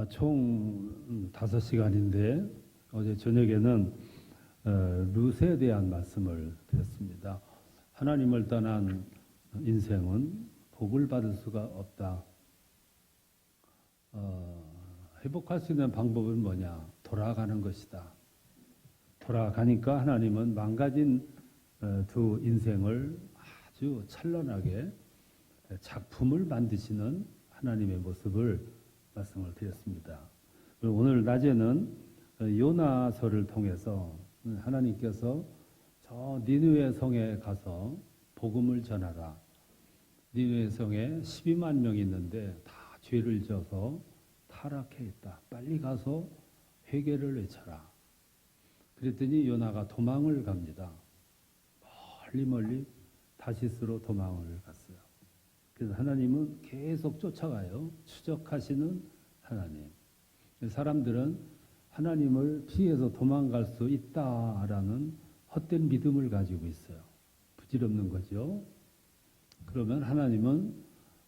총 5시간인데 어제 저녁에는 룻에 대한 말씀을 드렸습니다. 하나님을 떠난 인생은 복을 받을 수가 없다. 회복할 수 있는 방법은 뭐냐? 돌아가는 것이다. 돌아가니까 하나님은 망가진 두 인생을 아주 찬란하게 작품을 만드시는 하나님의 모습을 말씀을 드렸습니다. 오늘 낮에는 요나서를 통해서 하나님께서 저 니느웨 성에 가서 복음을 전하라. 니느웨 성에 12만 명이 있는데 다 죄를 져서 타락해 있다. 빨리 가서 회개를 외쳐라. 그랬더니 요나가 도망을 갑니다. 멀리 다시스로 도망을 갔어요. 그래서 하나님은 계속 쫓아가요. 추적하시는 하나님. 사람들은 하나님을 피해서 도망갈 수 있다라는 헛된 믿음을 가지고 있어요. 부질없는 거죠. 그러면 하나님은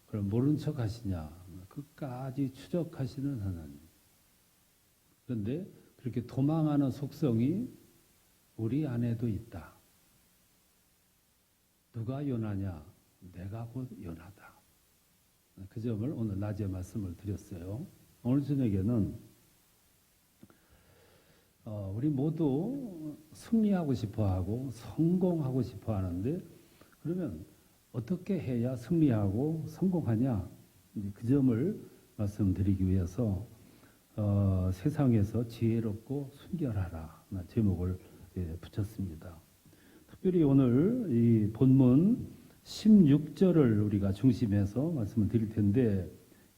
그럼 모른 척 하시냐? 끝까지 추적하시는 하나님. 그런데 그렇게 도망하는 속성이 우리 안에도 있다. 누가 요나냐? 내가 곧 요나다. 그 점을 오늘 낮에 말씀을 드렸어요. 오늘 저녁에는 우리 모두 승리하고 싶어하고 성공하고 싶어하는데 그러면 어떻게 해야 승리하고 성공하냐? 그 점을 말씀드리기 위해서 세상에서 지혜롭고 순결하라 제목을 붙였습니다. 특별히 오늘 이 본문 16절을 우리가 중심해서 말씀을 드릴 텐데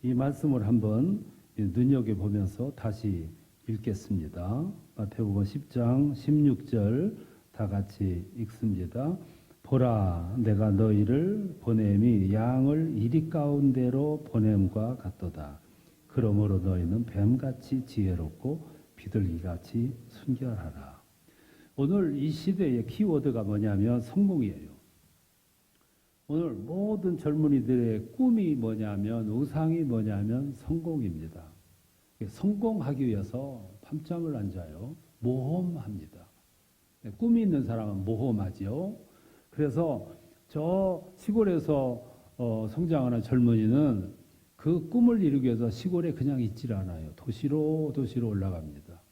이 말씀을 한번 눈여겨보면서 다시 읽겠습니다. 마태복음 10장 16절 다 같이 읽습니다. 보라, 내가 너희를 보냄이 양을 이리 가운데로 보냄과 같도다. 그러므로 너희는 뱀같이 지혜롭고 비둘기같이 순결하라. 오늘 이 시대의 키워드가 뭐냐면 성공이에요. 오늘 모든 젊은이들의 꿈이 뭐냐면 우상이 뭐냐면 성공입니다. 성공하기 위해서 밤잠을 안 자요. 모험합니다. 꿈이 있는 사람은 모험하죠. 그래서 저 시골에서 성장하는 젊은이는 그 꿈을 이루기 위해서 시골에 그냥 있질 않아요. 도시로 올라갑니다.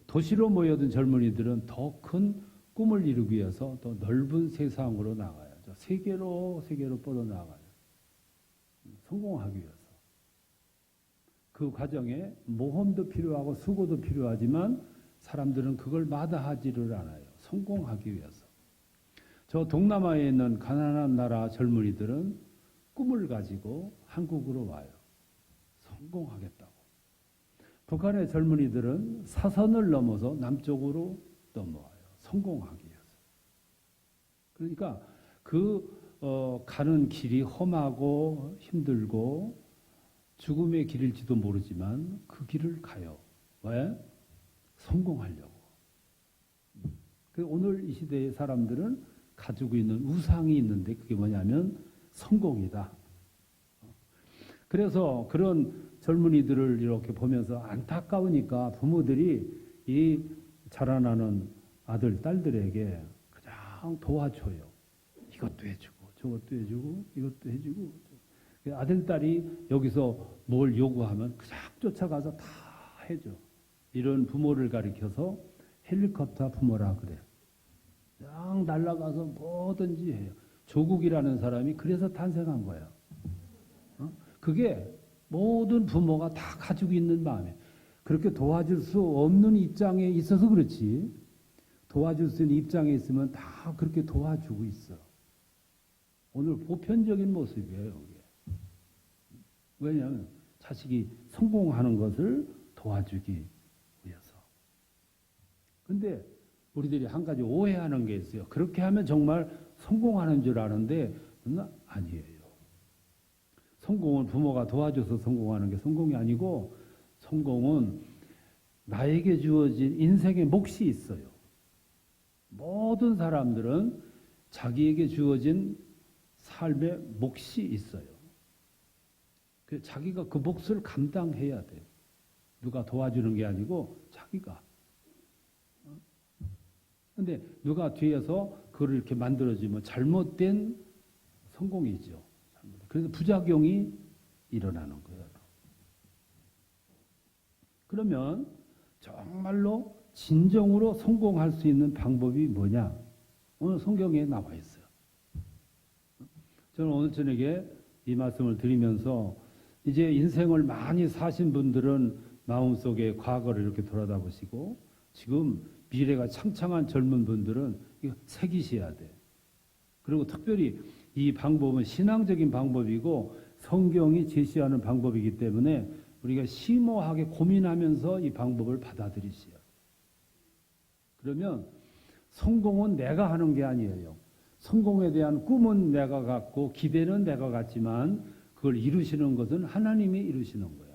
도시로 모여든 젊은이들은 더 큰 꿈을 이루기 위해서 더 넓은 세상으로 나가요. 세계로 뻗어나가요. 성공하기 위해서. 그 과정에 모험도 필요하고 수고도 필요하지만 사람들은 그걸 마다하지를 않아요. 성공하기 위해서. 저 동남아에 있는 가난한 나라 젊은이들은 꿈을 가지고 한국으로 와요. 성공하겠다고. 북한의 젊은이들은 사선을 넘어서 남쪽으로 넘어와요. 성공하기 위해서. 그러니까 가는 길이 험하고 힘들고 죽음의 길일지도 모르지만 그 길을 가요. 왜? 성공하려고. 오늘 이 시대의 사람들은 가지고 있는 우상이 있는데 그게 뭐냐면 성공이다. 그래서 그런 젊은이들을 이렇게 보면서 안타까우니까 부모들이 이 자라나는 아들, 딸들에게 그냥 도와줘요. 이것도 해주고 저것도 해주고 이것도 해주고 아들, 딸이 여기서 뭘 요구하면 그냥 쫓아가서 다 해줘. 이런 부모를 가리켜서 헬리콥터 부모라 그래요. 그냥 날아가서 뭐든지 해요. 조국이라는 사람이 그래서 탄생한 거예요. 그게 모든 부모가 다 가지고 있는 마음이에요. 그렇게 도와줄 수 없는 입장에 있어서 그렇지. 도와줄 수 있는 입장에 있으면 다 그렇게 도와주고 있어. 오늘 보편적인 모습이에요. 이게. 왜냐하면 자식이 성공하는 것을 도와주기 위해서. 근데 우리들이 한 가지 오해하는 게 있어요. 그렇게 하면 정말 성공하는 줄 아는데 아니에요. 성공은 부모가 도와줘서 성공하는 게 성공이 아니고 성공은 나에게 주어진 인생의 몫이 있어요. 모든 사람들은 자기에게 주어진 삶의 몫이 있어요. 자기가 그 몫을 감당해야 돼요. 누가 도와주는 게 아니고 자기가. 근데 누가 뒤에서 그걸 이렇게 만들어주면 잘못된 성공이죠. 그래서 부작용이 일어나는 거예요. 그러면 정말로 진정으로 성공할 수 있는 방법이 뭐냐? 오늘 성경에 나와 있어요. 저는 오늘 저녁에 이 말씀을 드리면서 이제 인생을 많이 사신 분들은 마음속에 과거를 이렇게 돌아다 보시고 지금 미래가 창창한 젊은 분들은 이거 새기셔야 돼. 그리고 특별히 이 방법은 신앙적인 방법이고 성경이 제시하는 방법이기 때문에 우리가 심오하게 고민하면서 이 방법을 받아들이시오. 그러면 성공은 내가 하는 게 아니에요. 성공에 대한 꿈은 내가 갖고 기대는 내가 갖지만 그걸 이루시는 것은 하나님이 이루시는 거예요.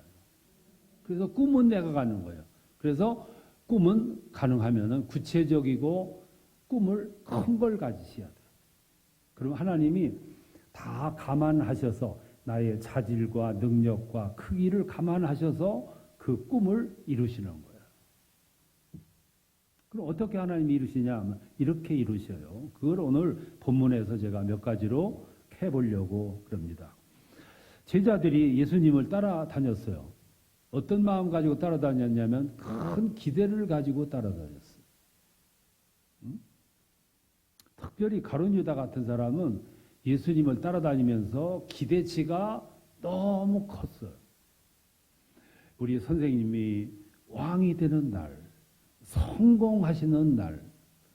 그래서 꿈은 내가 가는 거예요. 그래서 꿈은 가능하면은 구체적이고 꿈을 큰 걸 가지셔야 돼요. 그럼 하나님이 다 감안하셔서 나의 자질과 능력과 크기를 감안하셔서 그 꿈을 이루시는 거예요. 그럼 어떻게 하나님이 이루시냐 하면 이렇게 이루셔요. 그걸 오늘 본문에서 제가 몇 가지로 해보려고 그럽니다. 제자들이 예수님을 따라다녔어요. 어떤 마음 가지고 따라다녔냐면 큰 기대를 가지고 따라다녔어요. 특별히 가룟 유다 같은 사람은 예수님을 따라다니면서 기대치가 너무 컸어요. 우리 선생님이 왕이 되는 날, 성공하시는 날,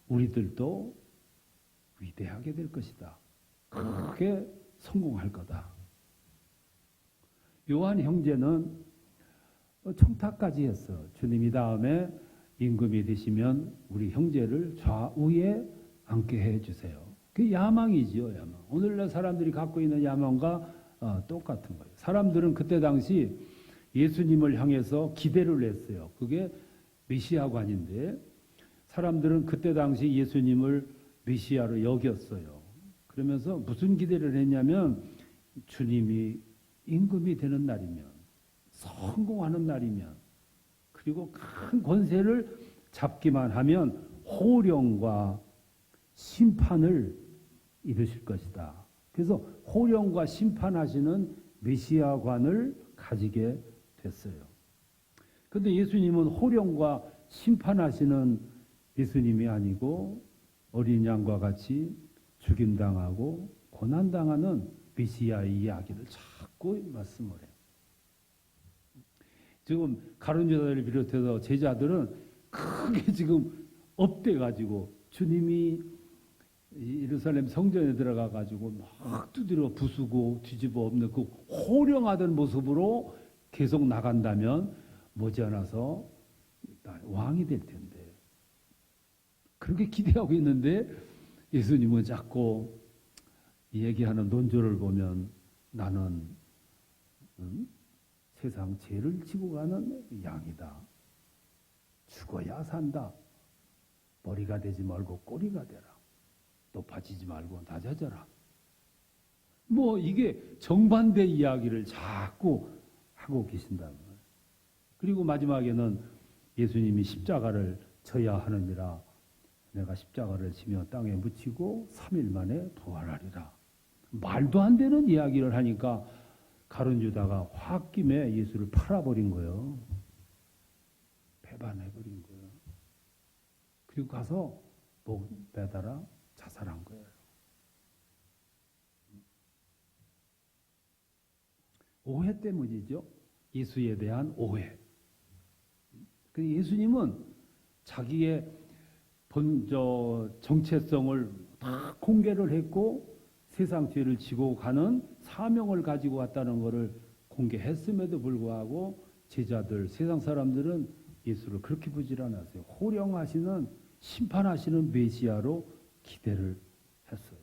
우리들도 위대하게 될 것이다. 크게 성공할 거다. 요한 형제는 청탁까지 했어. 주님이 다음에 임금이 되시면 우리 형제를 좌우에 앉게 해주세요. 그게 야망이지요, 야망. 오늘날 사람들이 갖고 있는 야망과 똑같은 거예요. 사람들은 그때 당시 예수님을 향해서 기대를 했어요. 그게 메시아관인데 사람들은 그때 당시 예수님을 메시아로 여겼어요. 그러면서 무슨 기대를 했냐면 주님이 임금이 되는 날이면 성공하는 날이면 그리고 큰 권세를 잡기만 하면 호령과 심판을 이루실 것이다. 그래서 호령과 심판하시는 메시아관을 가지게 됐어요. 그런데 예수님은 호령과 심판하시는 예수님이 아니고 어린 양과 같이 죽임당하고 고난당하는 메시아의 이야기를 자꾸 말씀을 해요. 지금 가룟 유다를 비롯해서 제자들은 크게 지금 업돼가지고 주님이 예루살렘 성전에 들어가가지고 막 두드려 부수고 뒤집어 엎는 그 호령하던 모습으로 계속 나간다면 머지않아서 왕이 될 텐데 그렇게 기대하고 있는데 예수님은 자꾸 얘기하는 논조를 보면 나는 세상 죄를 지고 가는 양이다. 죽어야 산다. 머리가 되지 말고 꼬리가 되라. 높아지지 말고 낮아져라. 뭐 이게 정반대 이야기를 자꾸 하고 계신다는 거예요. 그리고 마지막에는 예수님이 십자가를 져야 하느니라. 내가 십자가를 지며 땅에 묻히고 3일 만에 부활하리라. 말도 안 되는 이야기를 하니까 가룟 유다가 홧김에 예수를 팔아버린 거예요. 배반해버린 거예요. 그리고 가서 목 매달아 자살한 거예요. 오해 때문이죠. 예수에 대한 오해. 예수님은 자기의 정체성을 다 공개를 했고 세상 죄를 지고 가는 사명을 가지고 왔다는 것을 공개했음에도 불구하고 제자들, 세상 사람들은 예수를 그렇게 보질 않았어요. 호령하시는, 심판하시는 메시아로 기대를 했어요.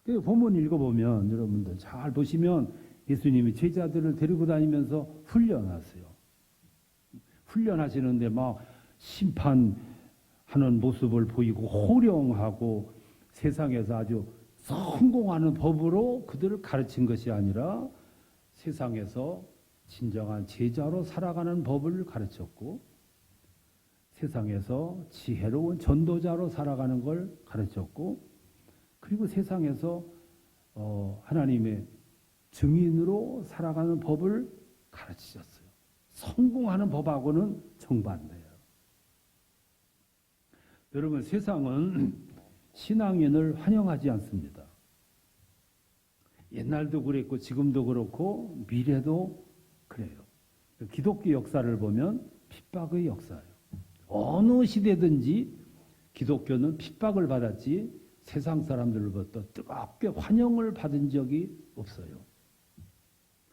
그 본문 읽어보면 여러분들 잘 보시면 예수님이 제자들을 데리고 다니면서 훈련하세요. 훈련하시는데 막 심판하는 모습을 보이고 호령하고 세상에서 아주 성공하는 법으로 그들을 가르친 것이 아니라 세상에서 진정한 제자로 살아가는 법을 가르쳤고 세상에서 지혜로운 전도자로 살아가는 걸 가르쳤고 그리고 세상에서 하나님의 증인으로 살아가는 법을 가르치셨어요. 성공하는 법하고는 정반대예요. 여러분 세상은 신앙인을 환영하지 않습니다. 옛날도 그랬고 지금도 그렇고 미래도 그래요. 기독교 역사를 보면 핍박의 역사예요. 어느 시대든지 기독교는 핍박을 받았지 세상 사람들로부터 뜨겁게 환영을 받은 적이 없어요.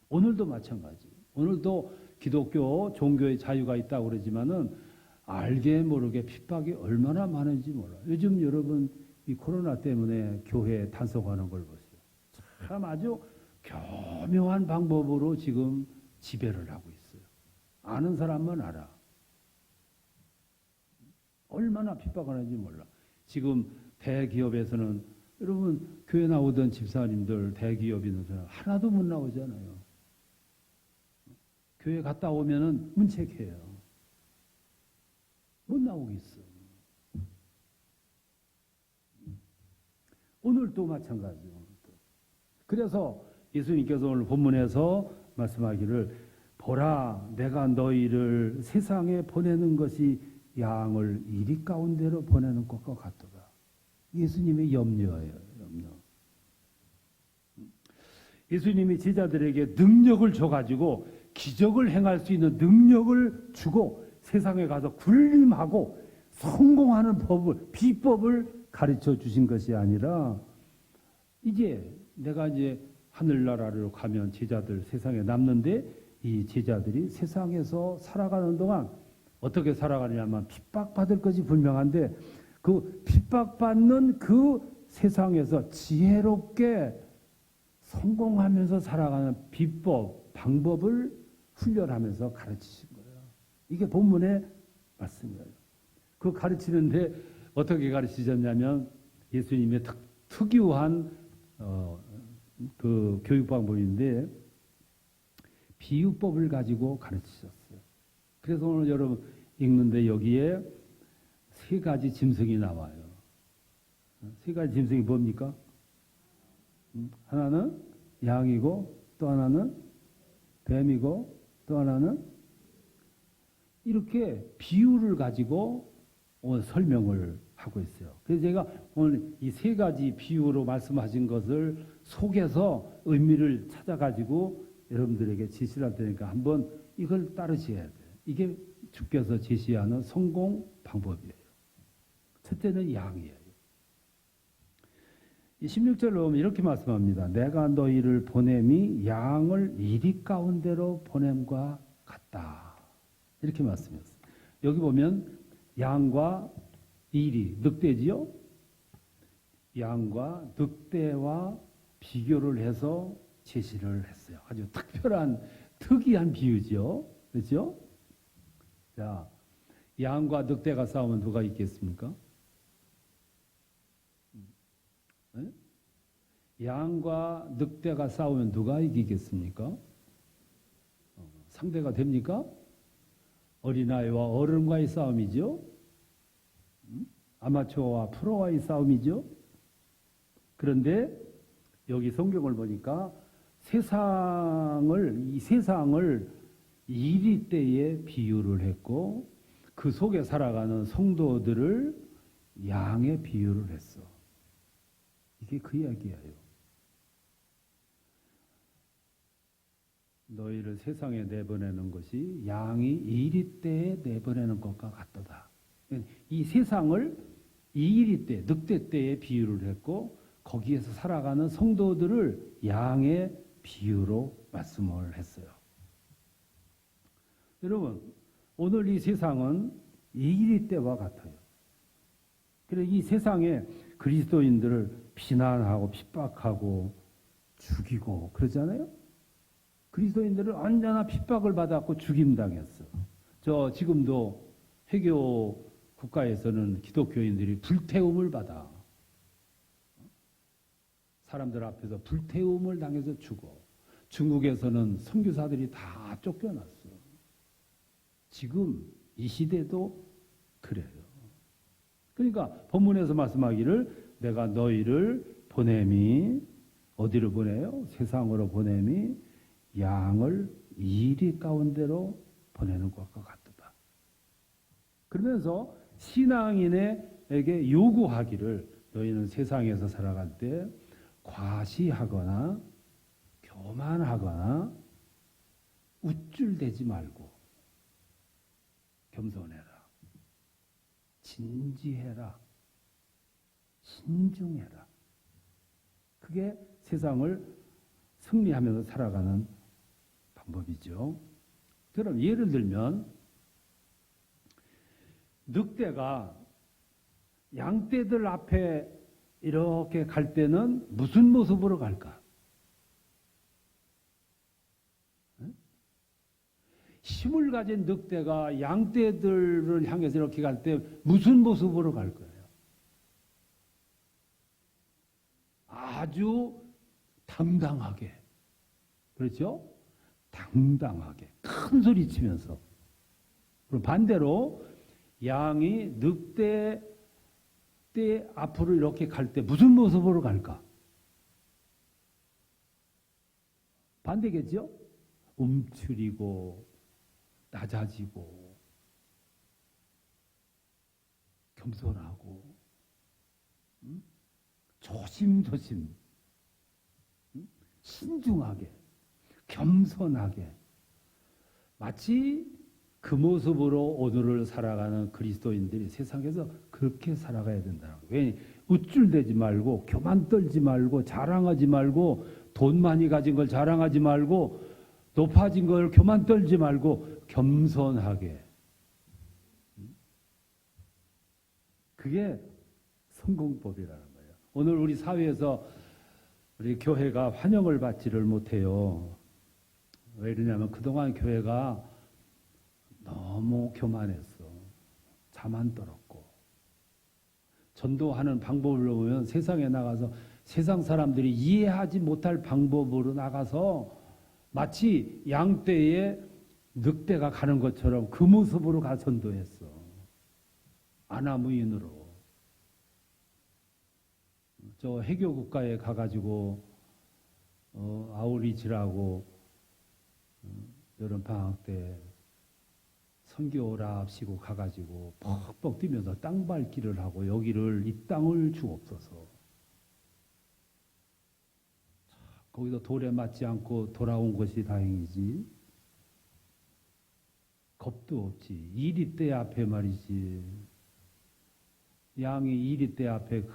오늘도 마찬가지. 오늘도 기독교 종교의 자유가 있다고 그러지만은 알게 모르게 핍박이 얼마나 많은지 몰라요. 요즘 여러분 이 코로나 때문에 교회에 단속하는 걸 보세요. 참 아주 교묘한 방법으로 지금 지배를 하고 있어요. 아는 사람만 알아. 얼마나 핍박하는지 몰라. 지금 대기업에서는 여러분 교회 나오던 집사님들 대기업인들 하나도 못 나오잖아요. 교회 갔다 오면은 문책해요. 못 나오겠어. 오늘도 마찬가지예요. 그래서 예수님께서 오늘 본문에서 말씀하기를 보라 내가 너희를 세상에 보내는 것이 양을 이리 가운데로 보내는 것과 같도다. 예수님의 염려예요. 염려. 예수님이 제자들에게 능력을 줘가지고 기적을 행할 수 있는 능력을 주고 세상에 가서 군림하고 성공하는 법을 비법을 가르쳐 주신 것이 아니라 내가 하늘나라로 가면 제자들 세상에 남는데 이 제자들이 세상에서 살아가는 동안 어떻게 살아가느냐면 핍박받을 것이 분명한데 그 핍박받는 그 세상에서 지혜롭게 성공하면서 살아가는 비법, 방법을 훈련하면서 가르치신 거예요. 이게 본문의 말씀이에요. 그 가르치는데 어떻게 가르치셨냐면 예수님의 특유한 그 교육 방법인데 비유법을 가지고 가르치셨어요. 그래서 오늘 여러분 읽는데 여기에 세 가지 짐승이 나와요. 세 가지 짐승이 뭡니까? 하나는 양이고 또 하나는 뱀이고 또 하나는 이렇게 비유를 가지고 오늘 설명을 하고 있어요. 그래서 제가 오늘 이 세 가지 비유로 말씀하신 것을 속에서 의미를 찾아가지고 여러분들에게 지시를 할 테니까 한번 이걸 따르셔야 돼요. 이게 주께서 제시하는 성공 방법이에요. 첫째는 양이에요. 16절로 보면 이렇게 말씀합니다. 내가 너희를 보냄이 양을 이리 가운데로 보냄과 같다. 이렇게 말씀했어요. 여기 보면 양과 이리, 늑대지요? 양과 늑대와 비교를 해서 제시를 했어요. 아주 특이한 비유죠. 그렇죠? 자, 양과 늑대가 싸우면 누가 이기겠습니까? 네? 양과 늑대가 싸우면 누가 이기겠습니까? 상대가 됩니까? 어린아이와 어른과의 싸움이죠. 아마추어와 프로와의 싸움이죠. 그런데 여기 성경을 보니까 이 세상을 이리 때에 비유를 했고 그 속에 살아가는 성도들을 양에 비유를 했어. 이게 그 이야기예요. 너희를 세상에 내보내는 것이 양이 이리 때에 내보내는 것과 같도다. 이 세상을 이리 때, 늑대 때에 비유를 했고 거기에서 살아가는 성도들을 양의 비유로 말씀을 했어요. 여러분, 오늘 이 세상은 이리 때와 같아요. 그래서 이 세상에 그리스도인들을 비난하고 핍박하고 죽이고 그러잖아요. 그리스도인들은 언제나 핍박을 받았고 죽임당했어. 지금도 해교 국가에서는 기독교인들이 불태움을 받아. 사람들 앞에서 불태움을 당해서 죽어. 중국에서는 선교사들이 다 쫓겨났어. 지금 이 시대도 그래요. 그러니까 본문에서 말씀하기를 내가 너희를 보냄이 어디로 보내요? 세상으로 보냄이 양을 이리 가운데로 보내는 것과 같다. 그러면서 신앙인에게 요구하기를 너희는 세상에서 살아갈 때 과시하거나 교만하거나 우쭐대지 말고 겸손해라. 진지해라. 신중해라. 그게 세상을 승리하면서 살아가는 방법이죠. 그럼 예를 들면 늑대가 양떼들 앞에 이렇게 갈 때는 무슨 모습으로 갈까? 힘을 가진 늑대가 양떼들을 향해서 이렇게 갈 때 무슨 모습으로 갈 거예요? 아주 당당하게. 그렇죠? 당당하게. 큰 소리 치면서. 그리고 반대로 양이 늑대 앞으로 이렇게 갈 때 무슨 모습으로 갈까? 반대겠죠? 움츠리고 낮아지고 겸손하고 조심조심 신중하게 겸손하게 마치 그 모습으로 오늘을 살아가는 그리스도인들이 세상에서 그렇게 살아가야 된다는 거예요. 왜? 우쭐대지 말고 교만 떨지 말고 자랑하지 말고 돈 많이 가진 걸 자랑하지 말고 높아진 걸 교만 떨지 말고 겸손하게. 그게 성공법이라는 거예요. 오늘 우리 사회에서 우리 교회가 환영을 받지를 못해요. 왜 그러냐면 그동안 교회가 너무 교만했어. 자만 떨었고. 전도하는 방법을 보면 세상에 나가서 세상 사람들이 이해하지 못할 방법으로 나가서 마치 양떼에 늑대가 가는 것처럼 그 모습으로 가 전도했어. 아나무인으로. 저 해교 국가에 가가지고 아우리지라고 여름 방학 때 선교랍시고 가가지고 퍽퍽 뛰면서 땅 밟기를 하고 여기를 이 땅을 주옵소서. 거기서 돌에 맞지 않고 돌아온 것이 다행이지. 겁도 없지. 이리떼 앞에 말이지. 양이 이리떼 앞에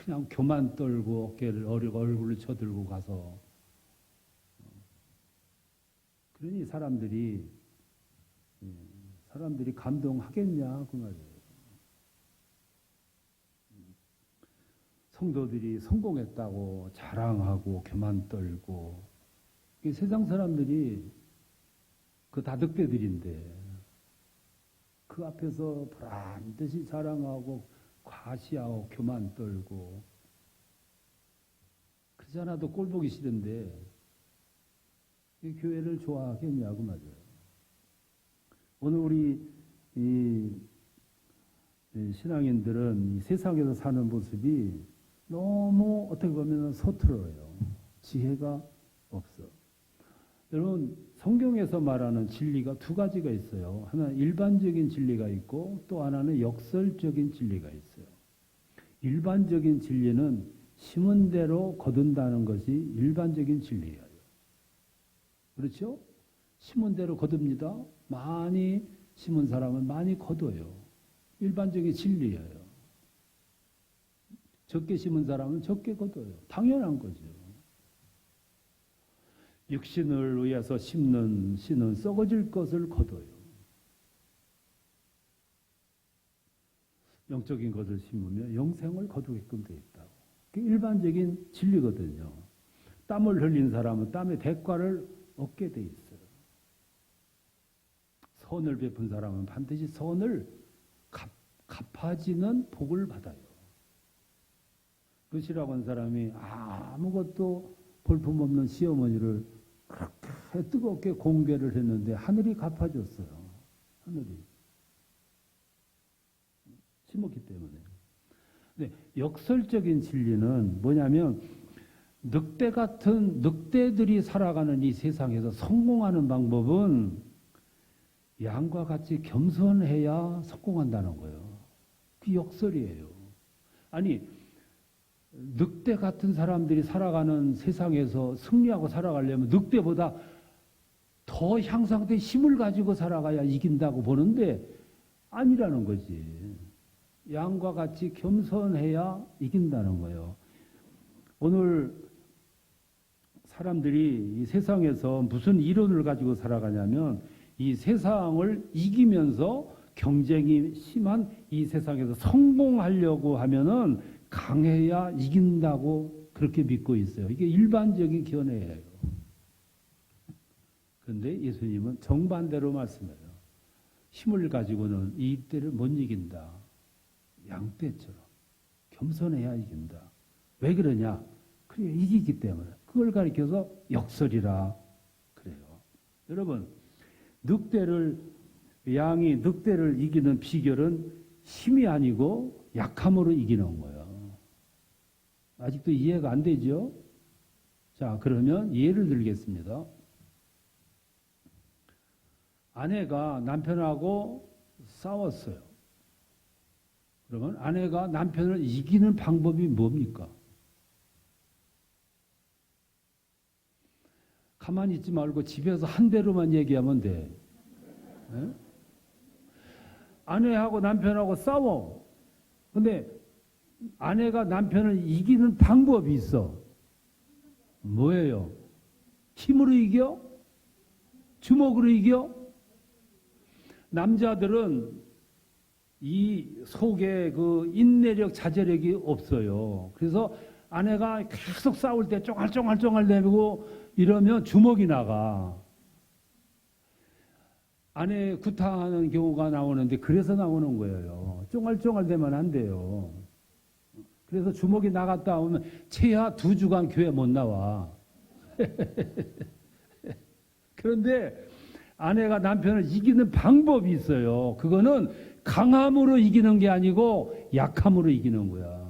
그냥 교만 떨고 어깨를 얼굴을 쳐들고 가서 그러니 사람들이 감동하겠냐 그 말이에요. 성도들이 성공했다고 자랑하고 교만 떨고 세상 사람들이 그 다 늑대들인데 그 앞에서 보란듯이 자랑하고 과시하고 교만 떨고 그러지 않아도 꼴 보기 싫은데 이 교회를 좋아하겠냐고 말이에요. 오늘 우리 이 신앙인들은 이 세상에서 사는 모습이 너무 어떻게 보면 서툴어요. 지혜가 없어. 여러분 성경에서 말하는 진리가 두 가지가 있어요. 하나는 일반적인 진리가 있고 또 하나는 역설적인 진리가 있어요. 일반적인 진리는 심은 대로 거둔다는 것이 일반적인 진리예요. 그렇죠? 심은 대로 거둡니다. 많이 심은 사람은 많이 거둬요. 일반적인 진리예요. 적게 심은 사람은 적게 거둬요. 당연한 거죠. 육신을 위해서 심는 씨는 썩어질 것을 거둬요. 영적인 것을 심으면 영생을 거두게끔 되어 있다고. 그게 일반적인 진리거든요. 땀을 흘린 사람은 땀의 대가를 얻게 돼 있어요. 선을 베푼 사람은 반드시 선을 갚아지는 복을 받아요. 르시라고 하는 사람이 아무것도 볼품없는 시어머니를 그렇게 뜨겁게 공개를 했는데 하늘이 갚아줬어요. 하늘이. 심었기 때문에. 근데 역설적인 진리는 뭐냐면 늑대 같은 늑대들이 살아가는 이 세상에서 성공하는 방법은 양과 같이 겸손해야 성공한다는 거예요. 그 역설이에요. 아니 늑대 같은 사람들이 살아가는 세상에서 승리하고 살아가려면 늑대보다 더 향상된 힘을 가지고 살아가야 이긴다고 보는데 아니라는 거지. 양과 같이 겸손해야 이긴다는 거예요. 오늘 사람들이 이 세상에서 무슨 이론을 가지고 살아가냐면 이 세상을 이기면서 경쟁이 심한 이 세상에서 성공하려고 하면은 강해야 이긴다고 그렇게 믿고 있어요. 이게 일반적인 견해예요. 그런데 예수님은 정반대로 말씀해요. 힘을 가지고는 이 떼를 못 이긴다. 양떼처럼 겸손해야 이긴다. 왜 그러냐? 그래 이기기 때문에. 그걸 가리켜서 역설이라 그래요. 여러분, 양이 늑대를 이기는 비결은 힘이 아니고 약함으로 이기는 거예요. 아직도 이해가 안 되죠? 자, 그러면 예를 들겠습니다. 아내가 남편하고 싸웠어요. 그러면 아내가 남편을 이기는 방법이 뭡니까? 가만히 있지 말고 집에서 한 대로만 얘기하면 돼. 네? 아내하고 남편하고 싸워. 근데 아내가 남편을 이기는 방법이 있어. 뭐예요? 힘으로 이겨? 주먹으로 이겨? 남자들은 이 속에 그 인내력, 자제력이 없어요. 그래서 아내가 계속 싸울 때 쫑알쫑알쫑알 대고 이러면 주먹이 나가. 아내 구타하는 경우가 나오는데 그래서 나오는 거예요. 쫑알쫑알 대면 안 돼요. 그래서 주먹이 나갔다 오면 최하 2주간 교회 못 나와. 그런데 아내가 남편을 이기는 방법이 있어요. 그거는 강함으로 이기는 게 아니고 약함으로 이기는 거야.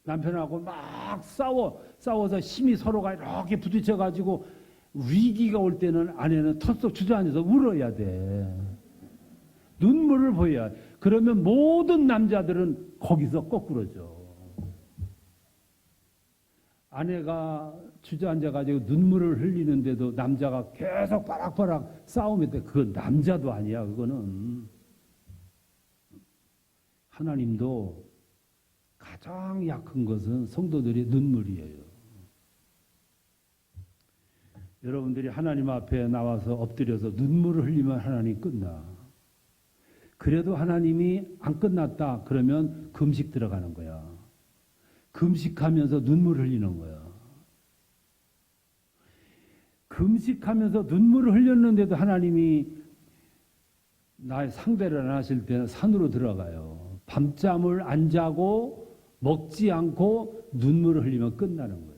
남편하고 막 싸워서 힘이 서로가 이렇게 부딪혀가지고 위기가 올 때는 아내는 털썩 주저앉아서 울어야 돼. 눈물을 보여야 돼. 그러면 모든 남자들은 거기서 거꾸로져. 아내가 주저앉아가지고 눈물을 흘리는데도 남자가 계속 바락바락 싸우면 그건 남자도 아니야. 그거는 하나님도 가장 약한 것은 성도들의 눈물이에요. 여러분들이 하나님 앞에 나와서 엎드려서 눈물을 흘리면 하나님 끝나. 그래도 하나님이 안 끝났다 그러면 금식 들어가는 거야. 금식하면서 눈물 흘리는 거야. 금식하면서 눈물을 흘렸는데도 하나님이 나의 상대를 안 하실 때는 산으로 들어가요. 밤잠을 안 자고 먹지 않고 눈물을 흘리면 끝나는 거야.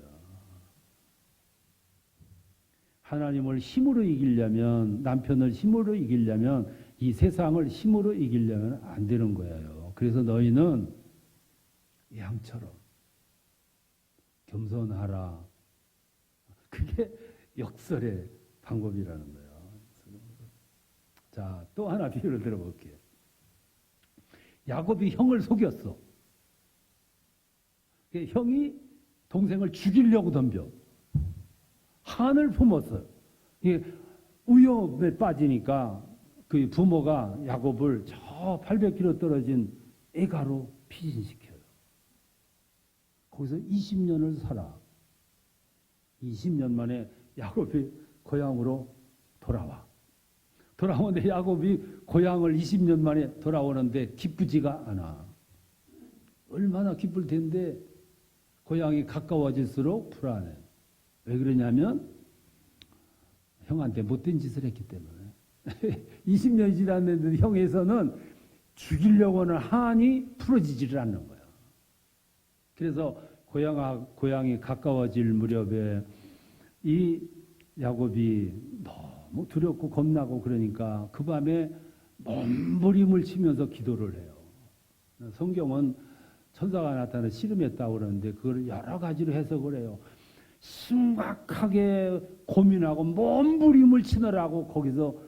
하나님을 힘으로 이기려면, 남편을 힘으로 이기려면, 이 세상을 힘으로 이기려면 안 되는 거예요. 그래서 너희는 양처럼 겸손하라. 그게 역설의 방법이라는 거예요. 자, 또 하나 비유를 들어볼게요. 야곱이 형을 속였어. 형이 동생을 죽이려고 덤벼. 한을 품었어요. 위험에 빠지니까 그 부모가 야곱을 저 800km 떨어진 에가로 피신시켜요. 거기서 20년을 살아. 20년 만에 야곱이 고향으로 돌아와. 돌아오는데 야곱이 고향을 20년 만에 돌아오는데 기쁘지가 않아. 얼마나 기쁠 텐데 고향이 가까워질수록 불안해. 왜 그러냐면 형한테 못된 짓을 했기 때문에. 20년이 지났는데 형에서는 죽이려고는 한이 풀어지지를 않는 거야. 그래서 고향이 가까워질 무렵에 이 야곱이 너무 두렵고 겁나고 그러니까 그 밤에 몸부림을 치면서 기도를 해요. 성경은 천사가 나타나 씨름했다고 그러는데 그걸 여러 가지로 해석을 해요. 심각하게 고민하고 몸부림을 치느라고 거기서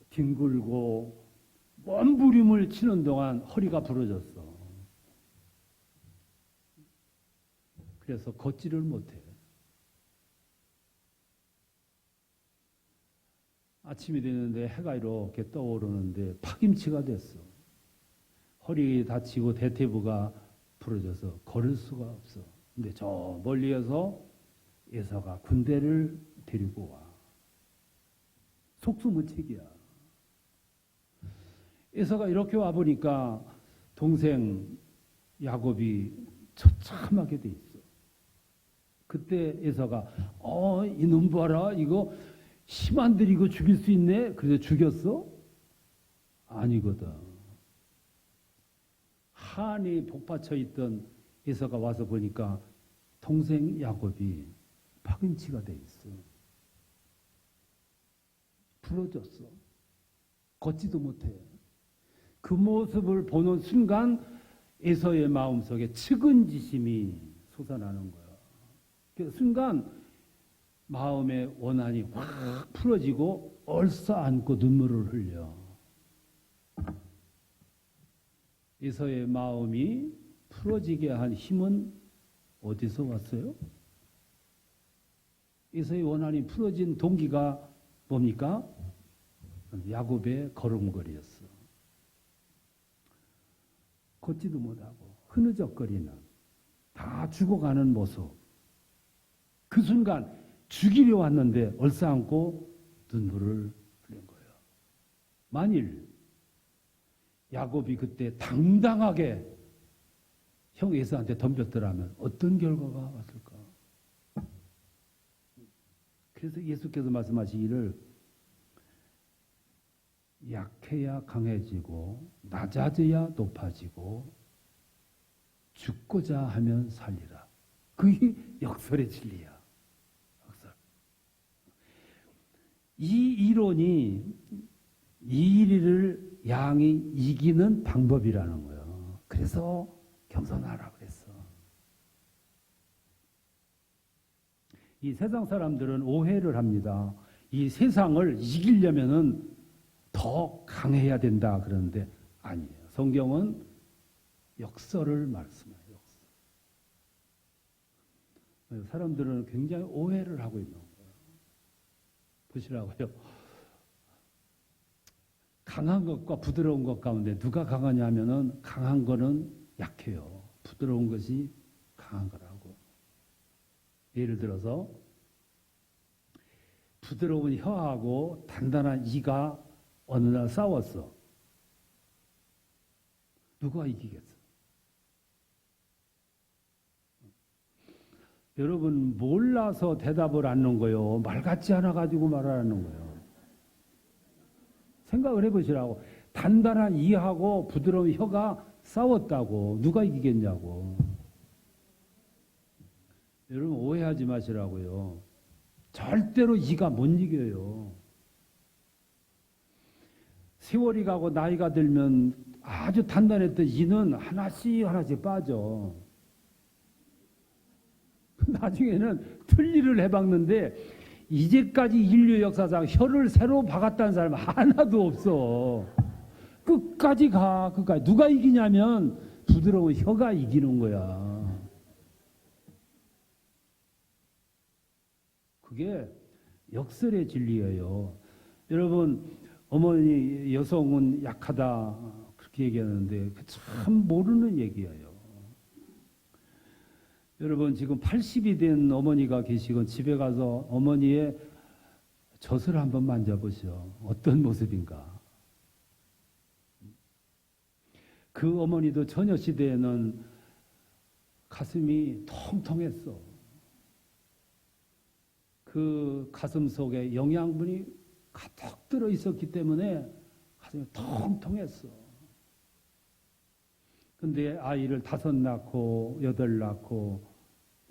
뒹굴고 몸부림을 치는 동안 허리가 부러졌어. 그래서 걷지를 못해. 아침이 되는데 해가 이렇게 떠오르는데 파김치가 됐어. 허리 다치고 대퇴부가 부러져서 걸을 수가 없어. 근데 저 멀리에서 에서가 군대를 데리고 와. 속수무책이야. 에서가 이렇게 와 보니까 동생 야곱이 처참하게 돼 있어. 그때 에서가 이놈 봐라, 이거 심한들 이거 죽일 수 있네. 그래서 죽였어? 아니거든. 한이 복받쳐 있던 에서가 와서 보니까 동생 야곱이 파김치가 돼 있어. 부러졌어. 걷지도 못해. 그 모습을 보는 순간 에서의 마음속에 측은지심이 솟아나는 거야. 그 순간 마음의 원한이 확 풀어지고 얼싸안고 눈물을 흘려. 에서의 마음이 풀어지게 한 힘은 어디서 왔어요? 에서의 원한이 풀어진 동기가 뭡니까? 야곱의 걸음걸이였어. 걷지도 못하고 흐느적거리는, 다 죽어가는 모습. 그 순간 죽이려 왔는데 얼싸안고 눈물을 흘린 거예요. 만일 야곱이 그때 당당하게 형 에서한테 덤볐더라면 어떤 결과가 왔을까? 그래서 예수께서 말씀하시기를 약해야 강해지고 낮아져야 높아지고 죽고자 하면 살리라. 그게 역설의 진리야. 역설. 이 이론이 이리를 양이 이기는 방법이라는 거예요. 그래서 겸손하라 그랬어. 이 세상 사람들은 오해를 합니다. 이 세상을 이기려면은 더 강해야 된다 그러는데 아니에요. 성경은 역설을 말씀해요. 역설. 사람들은 굉장히 오해를 하고 있는 거예요. 보시라고요. 강한 것과 부드러운 것 가운데 누가 강하냐 하면은 강한 거는 약해요. 부드러운 것이 강한 거라고. 예를 들어서 부드러운 혀하고 단단한 이가 어느 날 싸웠어. 누가 이기겠어? 여러분 몰라서 대답을 안 하는 거예요. 말 같지 않아 가지고 말하는 거예요. 생각을 해보시라고. 단단한 이하고 부드러운 혀가 싸웠다고. 누가 이기겠냐고. 여러분 오해하지 마시라고요. 절대로 이가 못 이겨요. 세월이 가고 나이가 들면 아주 단단했던 이는 하나씩 하나씩 빠져. 나중에는 틀니를 해박는데 이제까지 인류 역사상 혀를 새로 박았다는 사람 하나도 없어. 끝까지 가. 끝까지. 누가 이기냐면 부드러운 혀가 이기는 거야. 그게 역설의 진리예요. 여러분 어머니 여성은 약하다 그렇게 얘기하는데 참 모르는 얘기예요. 여러분 지금 80이 된 어머니가 계시건 집에 가서 어머니의 젖을 한번 만져보시오. 어떤 모습인가. 그 어머니도 처녀 시대에는 가슴이 통통했어. 그 가슴 속에 영양분이 가득 들어 있었기 때문에 가슴이 통통했어. 근데 아이를 5 낳고 8 낳고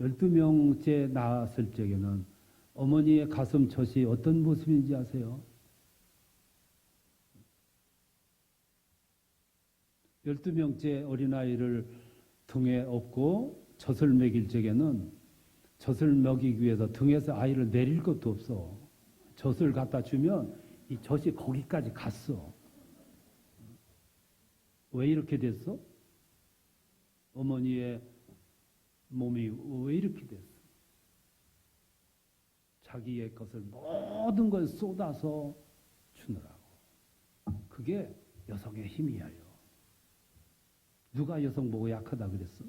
12명째 낳았을 적에는 어머니의 가슴젖이 어떤 모습인지 아세요? 12명째 어린아이를 등에 업고 젖을 먹일 적에는 젖을 먹이기 위해서 등에서 아이를 내릴 것도 없어. 젖을 갖다 주면 이 젖이 거기까지 갔어. 왜 이렇게 됐어? 어머니의 몸이 왜 이렇게 됐어? 자기의 것을 모든 걸 쏟아서 주느라고. 그게 여성의 힘이에요. 누가 여성 보고 약하다 그랬어?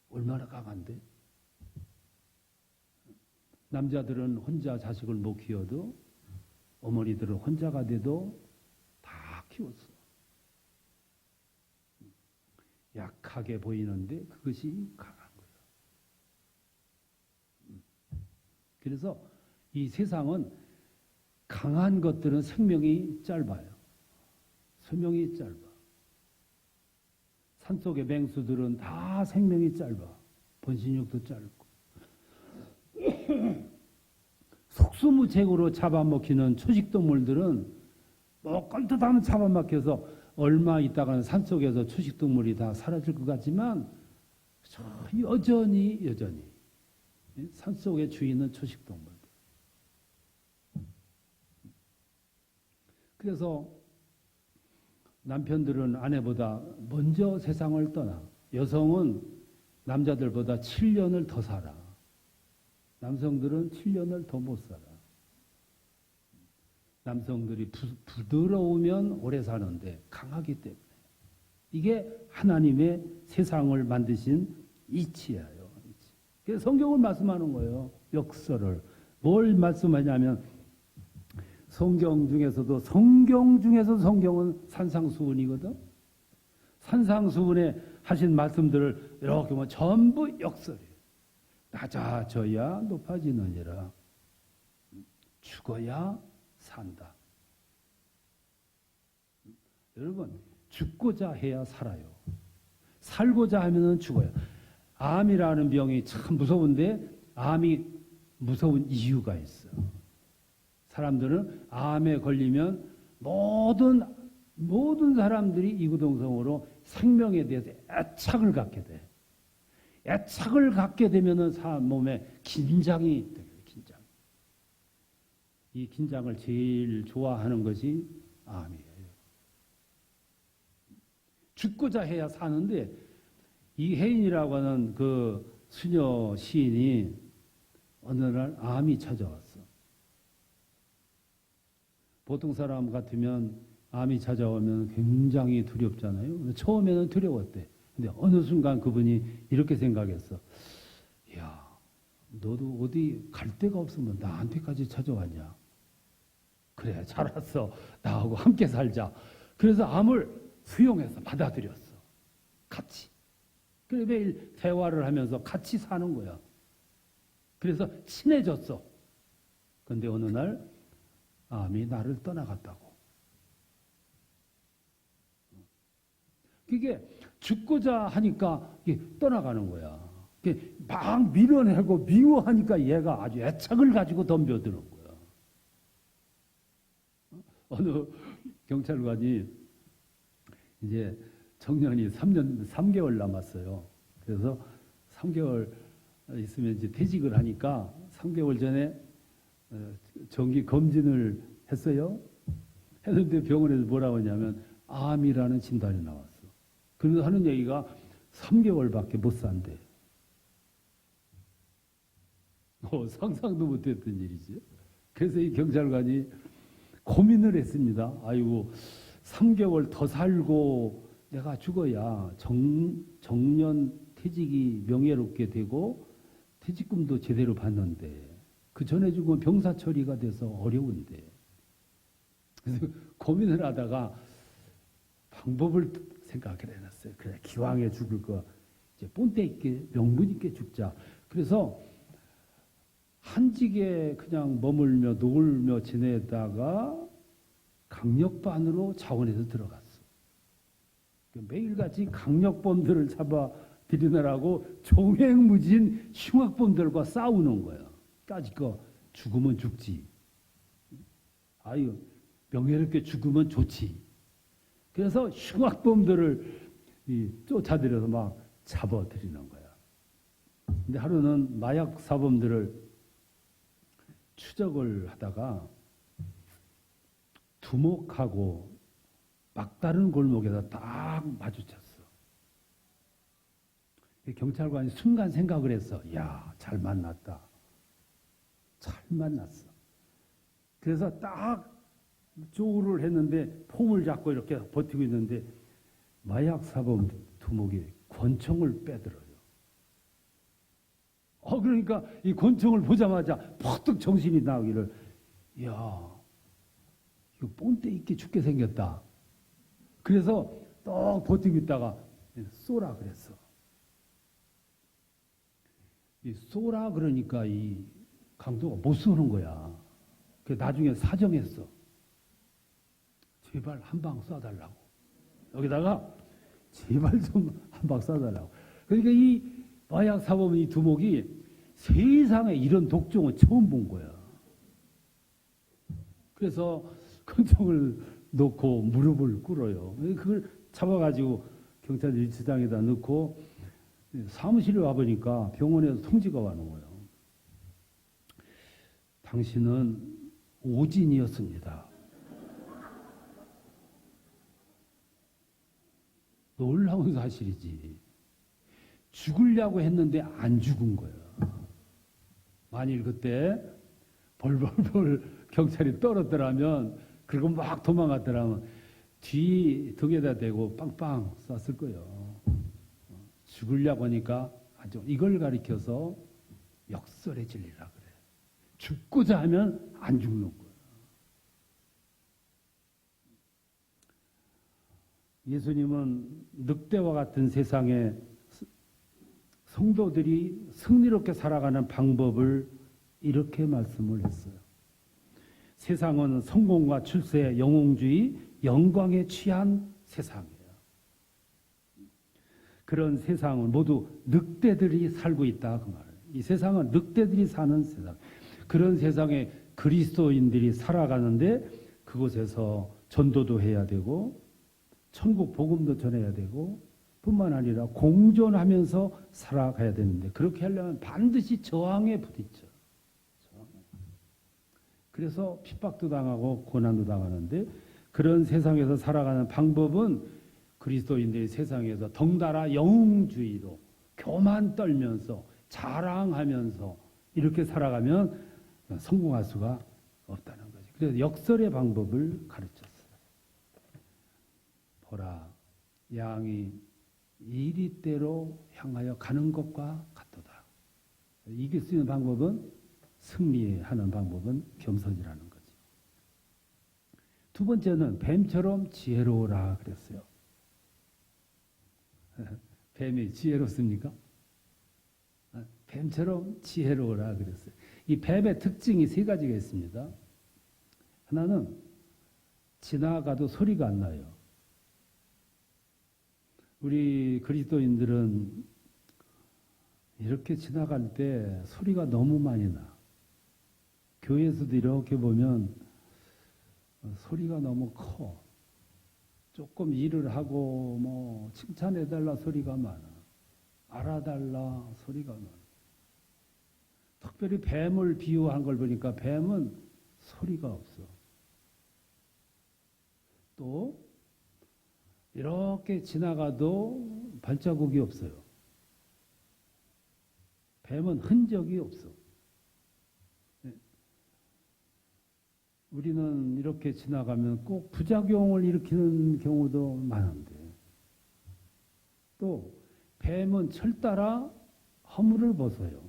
얼마나 강한데? 남자들은 혼자 자식을 못 키워도 어머니들은 혼자가 돼도 다 키웠어. 약하게 보이는데 그것이 강한 거예요. 그래서 이 세상은 강한 것들은 생명이 짧아요. 수명이 짧아. 산속의 맹수들은 다 생명이 짧아. 번식력도 짧고. 속수무책으로 잡아먹히는 초식동물들은 뭐 껄듯하면 잡아먹혀서 얼마 있다가는 산속에서 초식동물이 다 사라질 것 같지만 여전히 산속의 주인은 초식동물들. 그래서 남편들은 아내보다 먼저 세상을 떠나. 여성은 남자들보다 7년을 더 살아. 남성들은 7년을 더 못 살아. 남성들이 부드러우면 오래 사는데 강하기 때문에. 이게 하나님의 세상을 만드신 이치예요. 그래서 성경을 말씀하는 거예요. 역설을. 뭘 말씀하냐면 성경 중에서도 성경은 산상수훈이거든. 산상수훈에 하신 말씀들을 이렇게 보면 전부 역설이에요. 낮아져야 높아지느니라. 죽어야 산다. 여러분, 죽고자 해야 살아요. 살고자 하면은 죽어요. 암이라는 병이 참 무서운데 암이 무서운 이유가 있어. 사람들은 암에 걸리면 모든 사람들이 이구동성으로 생명에 대해서 애착을 갖게 돼. 애착을 갖게 되면은 사람 몸에 긴장이 돼요. 긴장. 이 긴장을 제일 좋아하는 것이 암이에요. 죽고자 해야 사는데 이혜인이라고 하는 그 수녀 시인이 어느 날 암이 찾아왔어. 보통 사람 같으면 암이 찾아오면 굉장히 두렵잖아요. 처음에는 두려웠대. 근데 어느 순간 그분이 이렇게 생각했어. 야, 너도 어디 갈 데가 없으면 나한테까지 찾아왔냐? 그래, 잘 왔어. 나하고 함께 살자. 그래서 암을 수용해서 받아들였어. 같이. 그래, 매일 대화를 하면서 같이 사는 거야. 그래서 친해졌어. 근데 어느 날 암이 나를 떠나갔다고. 그게 죽고자 하니까 이게 떠나가는 거야. 그게 막 밀어내고 미워하니까 얘가 아주 애착을 가지고 덤벼드는 거야. 어느 경찰관이 이제 정년이 3개월 남았어요. 그래서 3개월 있으면 이제 퇴직을 하니까 3개월 전에 정기 검진을 했어요. 했는데 병원에서 뭐라고 하냐면 암이라는 진단이 나왔어. 그래서 하는 얘기가 3개월밖에 못 산대. 상상도 못했던 일이지. 그래서 이 경찰관이 고민을 했습니다. 아이고, 3개월 더 살고 내가 죽어야 정년 퇴직이 명예롭게 되고 퇴직금도 제대로 받는데 그 전에 죽으면 병사 처리가 돼서 어려운데. 그래서 고민을 하다가 방법을 생각을 해놨어요. 그래, 기왕에 죽을 거 이제 본때 있게 명분 있게 죽자. 그래서 한직에 그냥 머물며 놀며 지내다가 강력반으로 자원에서 들어갔어. 매일같이 강력범들을 잡아 들이느라고 종횡무진 흉악범들과 싸우는 거야. 까짓 거 죽으면 죽지. 아유, 명예롭게 죽으면 좋지. 그래서 흉악범들을 쫓아들여서 막 잡아들이는 거야. 근데 하루는 마약 사범들을 추적을 하다가 두목하고 막다른 골목에서 딱 마주쳤어. 경찰관이 순간 생각을 했어. 야, 잘 만났다. 잘 만났어. 그래서 딱 조우를 했는데 폼을 잡고 이렇게 버티고 있는데 마약 사범 두목이 권총을 빼들어요. 그러니까 이 권총을 보자마자 퍼뜩 정신이 나오기를, 야, 이거 꼰대 있게 죽게 생겼다. 그래서 또 버티고 있다가 쏘라 그랬어. 이 쏘라 그러니까 이 강도가 못 쏘는 거야. 그 나중에 사정했어. 제발 한 방 쏴달라고. 여기다가 제발 좀 한 방 쏴달라고. 그러니까 이 마약 사범 이 두목이 세상에 이런 독종은 처음 본 거야. 그래서 권총을 놓고 무릎을 꿇어요. 그걸 잡아가지고 경찰 일치장에다 넣고 사무실에 와보니까 병원에서 통지가 와는 거예요. 당신은 오진이었습니다. 놀라운 사실이지. 죽으려고 했는데 안 죽은 거야. 만일 그때 벌벌벌 경찰이 떨었더라면, 그리고 막 도망갔더라면 뒤 등에다 대고 빵빵 쐈을 거예요. 죽으려고 하니까 아주 이걸 가리켜서 역설의 진리라 그래. 죽고자 하면 안 죽는 거야. 예수님은 늑대와 같은 세상에 성도들이 승리롭게 살아가는 방법을 이렇게 말씀을 했어요. 세상은 성공과 출세, 영웅주의, 영광에 취한 세상이에요. 그런 세상은 모두 늑대들이 살고 있다 그 말이에요. 이 세상은 늑대들이 사는 세상. 그런 세상에 그리스도인들이 살아가는데 그곳에서 전도도 해야 되고 천국 복음도 전해야 되고 뿐만 아니라 공존하면서 살아가야 되는데, 그렇게 하려면 반드시 저항에 부딪혀. 그래서 핍박도 당하고 고난도 당하는데, 그런 세상에서 살아가는 방법은 그리스도인들이 세상에서 덩달아 영웅주의로 교만 떨면서 자랑하면서 이렇게 살아가면 성공할 수가 없다는 거죠. 그래서 역설의 방법을 가르쳤어요. 보라, 양이 이리대로 향하여 가는 것과 같도다. 이길 수 있는 방법은, 승리하는 방법은 겸손이라는 거지. 두 번째는 뱀처럼 지혜로우라 그랬어요. 뱀이 지혜롭습니까? 뱀처럼 지혜로우라 그랬어요. 이 뱀의 특징이 세 가지가 있습니다. 하나는 지나가도 소리가 안 나요. 우리 그리스도인들은 이렇게 지나갈 때 소리가 너무 많이 나. 교회에서도 이렇게 보면 소리가 너무 커. 조금 일을 하고 뭐 칭찬해달라 소리가 많아. 알아달라 소리가 많아. 특별히 뱀을 비유한 걸 보니까 뱀은 소리가 없어. 또 이렇게 지나가도 발자국이 없어요. 뱀은 흔적이 없어. 우리는 이렇게 지나가면 꼭 부작용을 일으키는 경우도 많은데, 또 뱀은 철따라 허물을 벗어요.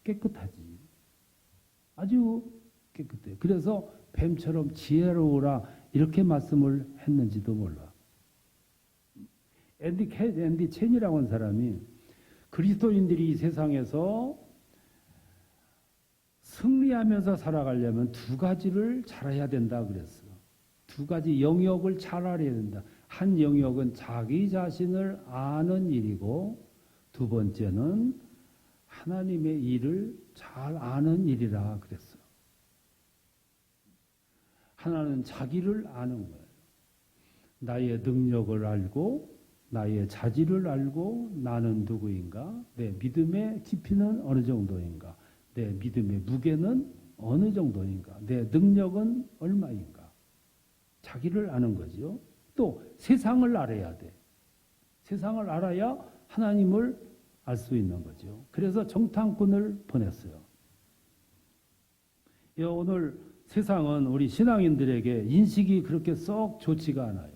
깨끗하지. 아주 깨끗해. 그래서 뱀처럼 지혜로우라 이렇게 말씀을 했는지도 몰라. 앤디 첸이라고 하는 사람이 그리스도인들이 이 세상에서 승리하면서 살아가려면 두 가지를 잘해야 된다 그랬어. 두 가지 영역을 잘 알아야 된다. 한 영역은 자기 자신을 아는 일이고, 두 번째는 하나님의 일을 잘 아는 일이라 그랬어요. 하나는 자기를 아는 거예요. 나의 능력을 알고 나의 자질을 알고 나는 누구인가? 내 믿음의 깊이는 어느 정도인가? 내 믿음의 무게는 어느 정도인가? 내 능력은 얼마인가? 자기를 아는 거죠. 또 세상을 알아야 돼. 세상을 알아야 하나님을 알 수 있는 거죠. 그래서 정탐꾼을 보냈어요. 오늘 세상은 우리 신앙인들에게 인식이 그렇게 썩 좋지가 않아요.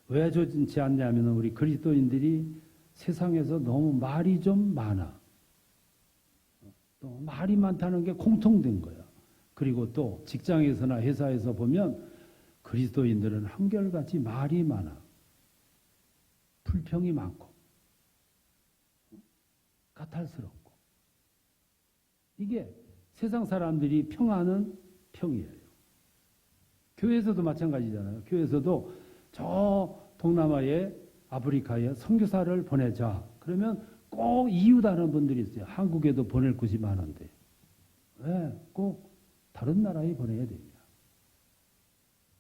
왜 좋지 않냐면 우리 그리스도인들이 세상에서 너무 말이 좀 많아. 또 말이 많다는 게 공통된 거야. 그리고 또 직장에서나 회사에서 보면 그리스도인들은 한결같이 말이 많아. 불평이 많고 까탈스럽고. 이게 세상 사람들이 평하는 평이에요. 교회에서도 마찬가지잖아요. 교회에서도 저 동남아에 아프리카에 선교사를 보내자. 그러면 꼭 이유 다른 분들이 있어요. 한국에도 보낼 곳이 많은데 왜 꼭 다른 나라에 보내야 되냐.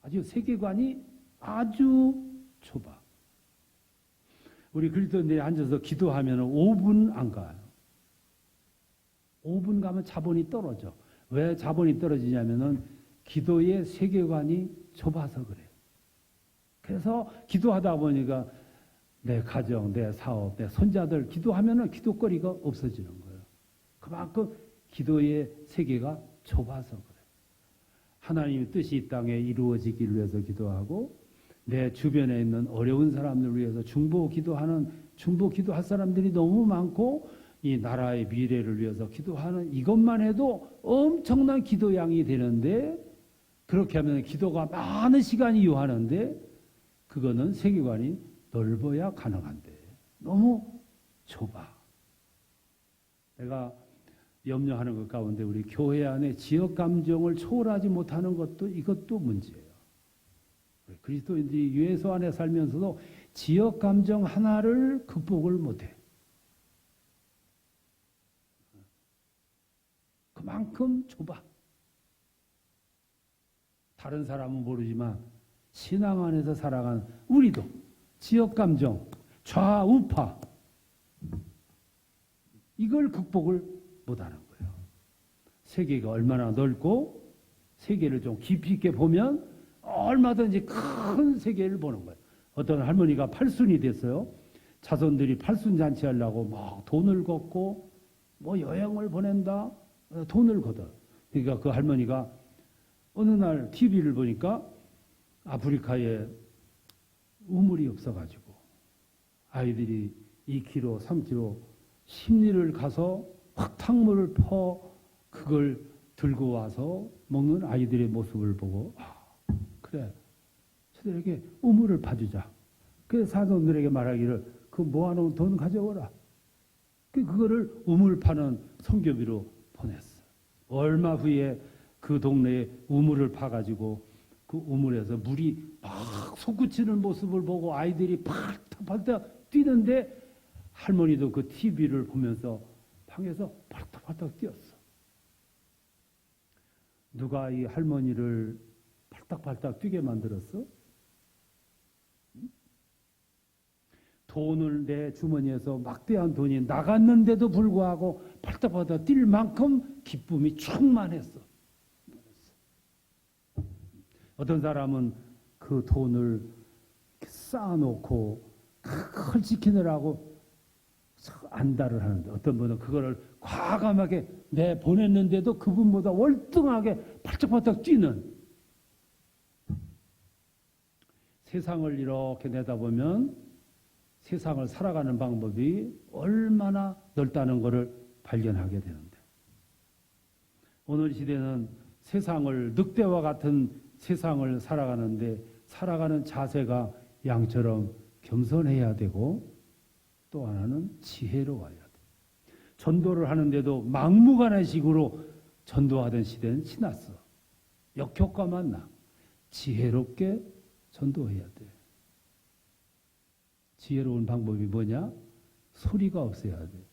아주 세계관이 아주 좁아. 우리 그리스도인들이 앉아서 기도하면 5분 안 가요. 5분 가면 자본이 떨어져. 왜 자본이 떨어지냐면은 기도의 세계관이 좁아서 그래요. 그래서 기도하다 보니까 내 가정, 내 사업, 내 손자들 기도하면은 기도거리가 없어지는 거예요. 그만큼 기도의 세계가 좁아서 그래요. 하나님의 뜻이 이 땅에 이루어지기를 위해서 기도하고 내 주변에 있는 어려운 사람들을 위해서 중보 기도할 사람들이 너무 많고 이 나라의 미래를 위해서 기도하는 이것만 해도 엄청난 기도량이 되는데 그렇게 하면 기도가 많은 시간이 요하는데 그거는 세계관이 넓어야 가능한데 너무 좁아. 내가 염려하는 것 가운데 우리 교회 안에 지역 감정을 초월하지 못하는 것도 이것도 문제예요. 그리스도인들이 예수 안에 살면서도 지역 감정 하나를 극복을 못해. 그만큼 좁아. 다른 사람은 모르지만 신앙 안에서 살아가는 우리도 지역 감정, 좌우파 이걸 극복을 못하는 거예요. 세계가 얼마나 넓고 세계를 좀 깊이 있게 보면 얼마든지 큰 세계를 보는 거예요. 어떤 할머니가 팔순이 됐어요. 자손들이 팔순잔치 하려고 막 돈을 걷고 뭐 여행을 보낸다. 돈을 걷어. 그러니까 그 할머니가 어느 날 TV를 보니까 아프리카에 우물이 없어가지고 아이들이 2km, 3km 심리를 가서 흙탕물을 퍼 그걸 들고 와서 먹는 아이들의 모습을 보고 그래 저들에게 우물을 파주자. 그래서 사돈들에게 말하기를 그 모아놓은 돈 가져오라. 그거를 우물 파는 선교비로 보냈어. 얼마 후에 그 동네에 우물을 파가지고 그 우물에서 물이 막 솟구치는 모습을 보고 아이들이 팔딱팔딱 뛰는데 할머니도 그 TV를 보면서 방에서 팔딱팔딱 뛰었어. 누가 이 할머니를 팔딱팔딱 뛰게 만들었어? 돈을 내 주머니에서 막대한 돈이 나갔는데도 불구하고 팔딱팔딱 뛸 만큼 기쁨이 충만했어. 어떤 사람은 그 돈을 쌓아놓고 그걸 지키느라고 안달을 하는데 어떤 분은 그거를 과감하게 내보냈는데도 그분보다 월등하게 팔딱팔딱 뛰는 세상을 이렇게 내다보면 세상을 살아가는 방법이 얼마나 넓다는 것을 발견하게 되는데 오늘 시대는 세상을 늑대와 같은 세상을 살아가는데 살아가는 자세가 양처럼 겸손해야 되고 또 하나는 지혜로워야 돼. 전도를 하는데도 막무가내식으로 전도하던 시대는 지났어. 역효과만 나. 지혜롭게 전도해야 돼. 지혜로운 방법이 뭐냐? 소리가 없어야 돼.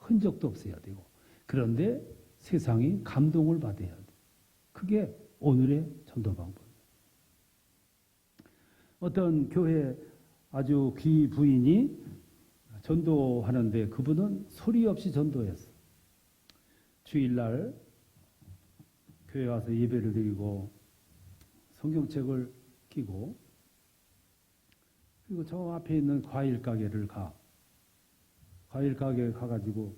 흔적도 없어야 되고. 그런데 세상이 감동을 받아야 돼. 그게 오늘의 전도 방법이에요. 어떤 교회 아주 귀 부인이 전도하는데 그분은 소리 없이 전도했어. 주일날 교회 와서 예배를 드리고 성경책을 끼고 그리고 저 앞에 있는 과일 가게를 가. 과일 가게에 가가지고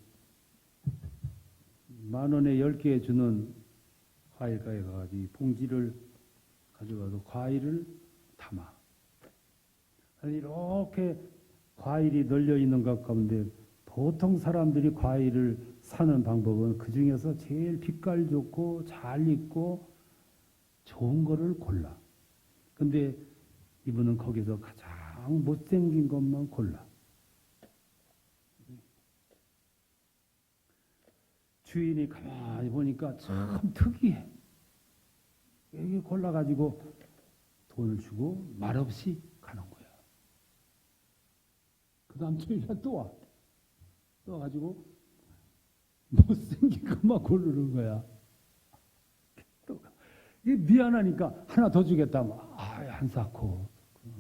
10,000원에 10개 주는 과일 가게에 가가지고 봉지를 가져가서 과일을 담아. 이렇게 과일이 널려 있는 것 가운데 보통 사람들이 과일을 사는 방법은 그 중에서 제일 빛깔 좋고 잘 익고 좋은 거를 골라. 근데 이분은 거기서 가장 못생긴 것만 골라. 주인이 가만히 보니까 참 특이해. 여기 골라가지고 돈을 주고 말없이 가는 거야. 그 다음 주일날 또 와. 또 와가지고 못생긴 것만 고르는 거야. 또 이게 미안하니까 하나 더 주겠다. 안 쌓고.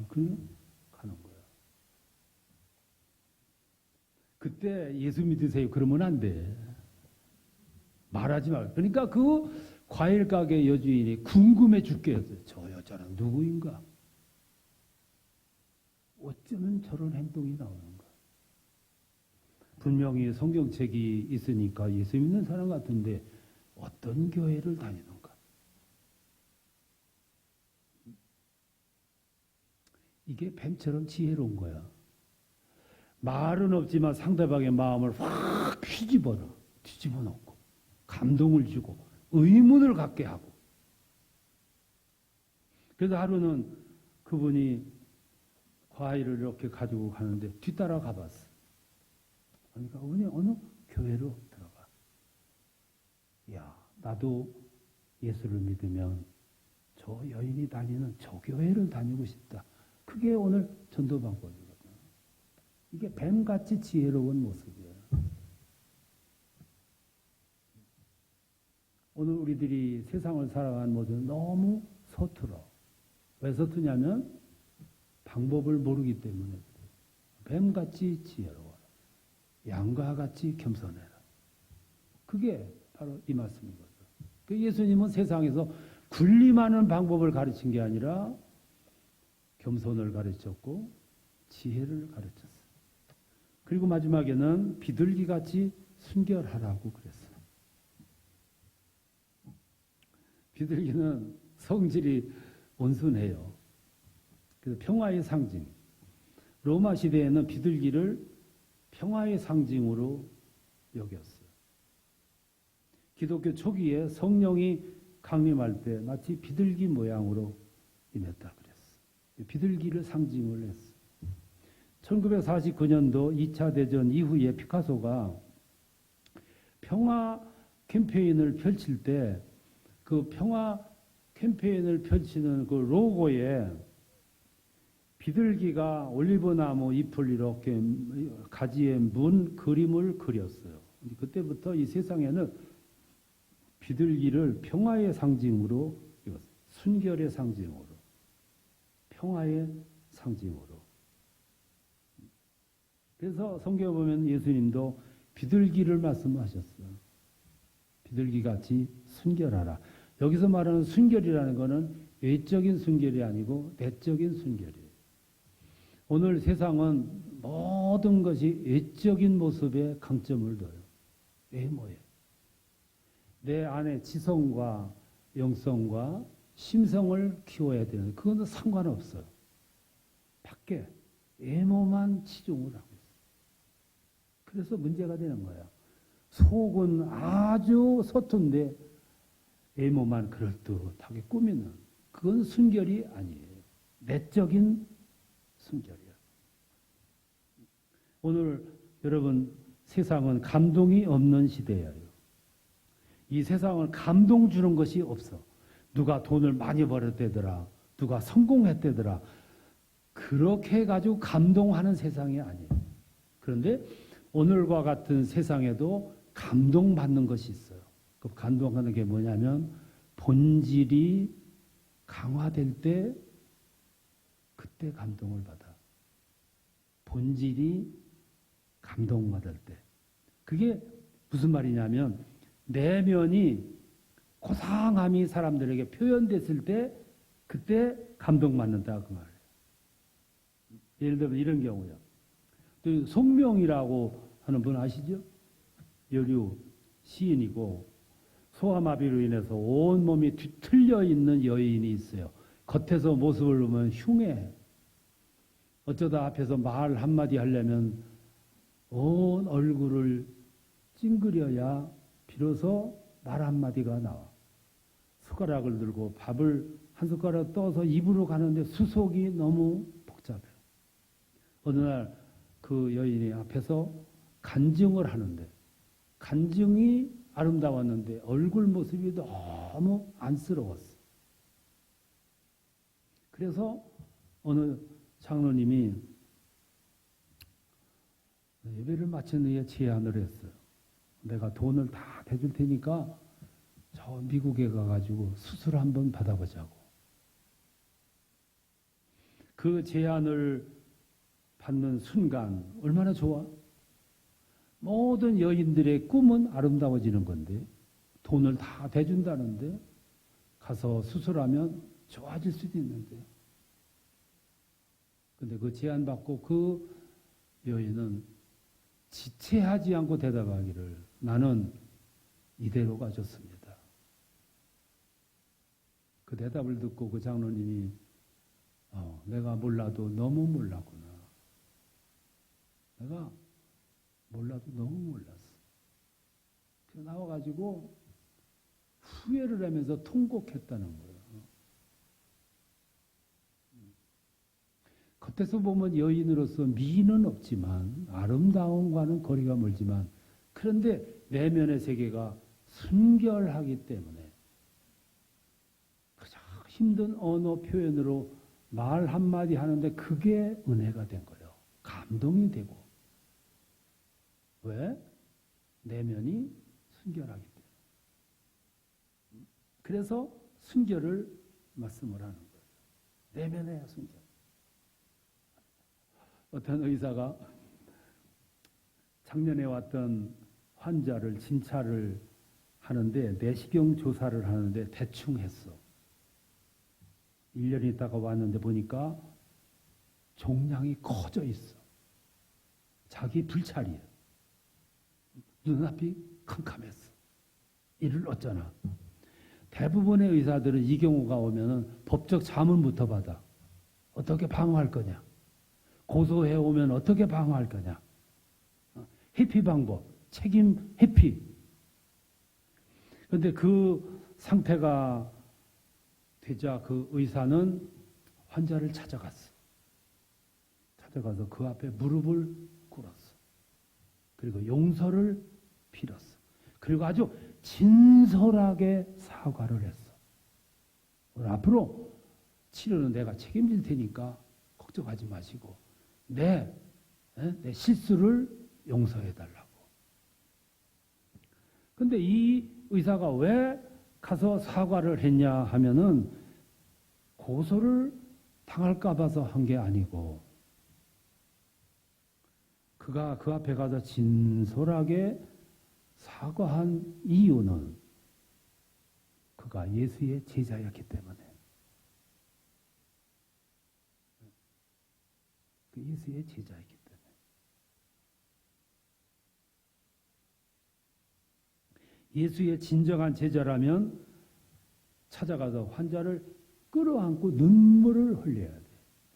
그래 가는 거야. 그때 예수 믿으세요. 그러면 안 돼. 말하지 말. 그러니까 그 과일 가게 여주인이 궁금해 죽겠어요. 저 여자는 누구인가? 어쩌면 저런 행동이 나오는가? 분명히 성경책이 있으니까 예수 믿는 사람 같은데 어떤 교회를 다니는가? 이게 뱀처럼 지혜로운 거야. 말은 없지만 상대방의 마음을 확 뒤집어 놓고 감동을 주고 의문을 갖게 하고. 그래서 하루는 그분이 과일을 이렇게 가지고 가는데 뒤따라 가봤어. 그러니까 어느 교회로 들어가. 야, 나도 예수를 믿으면 저 여인이 다니는 저 교회를 다니고 싶다. 그게 오늘 전도 방법이거든. 이게 뱀같이 지혜로운 모습이에요. 오늘 우리들이 세상을 살아가는 모습은 너무 서툴어. 왜 서투냐면 방법을 모르기 때문에. 뱀같이 지혜로워라. 양과 같이 겸손해라. 그게 바로 이 말씀이거든. 그 예수님은 세상에서 군림하는 방법을 가르친 게 아니라 겸손을 가르쳤고 지혜를 가르쳤어요. 그리고 마지막에는 비둘기같이 순결하라고 그랬어요. 비둘기는 성질이 온순해요. 그래서 평화의 상징. 로마 시대에는 비둘기를 평화의 상징으로 여겼어요. 기독교 초기에 성령이 강림할 때 마치 비둘기 모양으로 임했다 그랬어요. 비둘기를 상징을 했어요. 1949년도 2차 대전 이후에 피카소가 평화 캠페인을 펼칠 때 그 평화 캠페인을 펼치는 그 로고에 비둘기가 올리브나무 잎을 이렇게 가지에 문 그림을 그렸어요. 그때부터 이 세상에는 비둘기를 평화의 상징으로, 순결의 상징으로, 평화의 상징으로. 그래서 성경에 보면 예수님도 비둘기를 말씀하셨어요. 비둘기같이 순결하라. 여기서 말하는 순결이라는 것은 외적인 순결이 아니고 내적인 순결이에요. 오늘 세상은 모든 것이 외적인 모습에 강점을 둬요. 외모에. 내 안에 지성과 영성과 심성을 키워야 되는, 그건 상관없어요. 밖에 외모만 치중을 하고 있어요. 그래서 문제가 되는 거예요. 속은 아주 서툰데 외모만 그럴듯하게 꾸미는, 그건 순결이 아니에요. 내적인 순결이야. 오늘 여러분, 세상은 감동이 없는 시대예요. 이 세상은 감동 주는 것이 없어. 누가 돈을 많이 벌었대더라, 누가 성공했대더라, 그렇게 해가지고 감동하는 세상이 아니에요. 그런데 오늘과 같은 세상에도 감동받는 것이 있어요. 그 감동하는 게 뭐냐면 본질이 강화될 때 그때 감동을 받아. 본질이 감동받을 때. 그게 무슨 말이냐면 내면이 고상함이 사람들에게 표현됐을 때 그때 감동받는다 그 말이에요. 예를 들면 이런 경우요. 또 송명이라고 하는 분 아시죠? 여류 시인이고 소아마비로 인해서 온몸이 뒤틀려 있는 여인이 있어요. 겉에서 모습을 보면 흉해. 어쩌다 앞에서 말 한마디 하려면 온 얼굴을 찡그려야 비로소 말 한마디가 나와. 숟가락을 들고 밥을 한 숟가락 떠서 입으로 가는데 수속이 너무 복잡해요. 어느 날 그 여인이 앞에서 간증을 하는데 간증이 아름다웠는데 얼굴 모습이 너무 안쓰러웠어. 그래서 어느 장로님이 예배를 마친 후에 제안을 했어요. 내가 돈을 다 대줄 테니까 저 미국에 가가지고 수술 한번 받아보자고. 그 제안을 받는 순간 얼마나 좋아? 모든 여인들의 꿈은 아름다워지는 건데 돈을 다 대준다는데 가서 수술하면 좋아질 수도 있는데 근데 그 제안 받고 그 여인은 지체하지 않고 대답하기를 나는 이대로 가졌습니다. 그 대답을 듣고 그 장로님이 내가 몰라도 너무 몰랐구나. 내가 몰라도 너무 몰랐어. 그래서 나와가지고 후회를 하면서 통곡했다는 거예요. 겉에서 보면 여인으로서 미는 없지만 아름다움과는 거리가 멀지만 그런데 내면의 세계가 순결하기 때문에 가장 힘든 언어 표현으로 말 한마디 하는데 그게 은혜가 된 거예요. 감동이 되고. 왜? 내면이 순결하기 때문에. 그래서 순결을 말씀을 하는 거예요. 내면의 순결. 어떤 의사가 작년에 왔던 환자를 진찰을 하는데 내시경 조사를 하는데 대충 했어. 1년 있다가 왔는데 보니까 종양이 커져 있어. 자기 불찰이에요. 눈앞이 캄캄했어. 이를 어쩌나. 대부분의 의사들은 이 경우가 오면은 법적 자문부터 받아. 어떻게 방어할 거냐. 고소해 오면 어떻게 방어할 거냐. 회피 방법, 책임 회피. 그런데 그 상태가 되자 그 의사는 환자를 찾아갔어. 찾아가서 그 앞에 무릎을 꿇었어. 그리고 용서를 빌었어. 그리고 아주 진솔하게 사과를 했어. 오늘 앞으로 치료는 내가 책임질 테니까 걱정하지 마시고 내 실수를 용서해달라고. 근데 이 의사가 왜 가서 사과를 했냐 하면은 고소를 당할까 봐서 한 게 아니고 그가 그 앞에 가서 진솔하게 사과한 이유는 그가 예수의 제자였기 때문에. 그 예수의 제자였기 때문에. 예수의 진정한 제자라면 찾아가서 환자를 끌어안고 눈물을 흘려야 돼.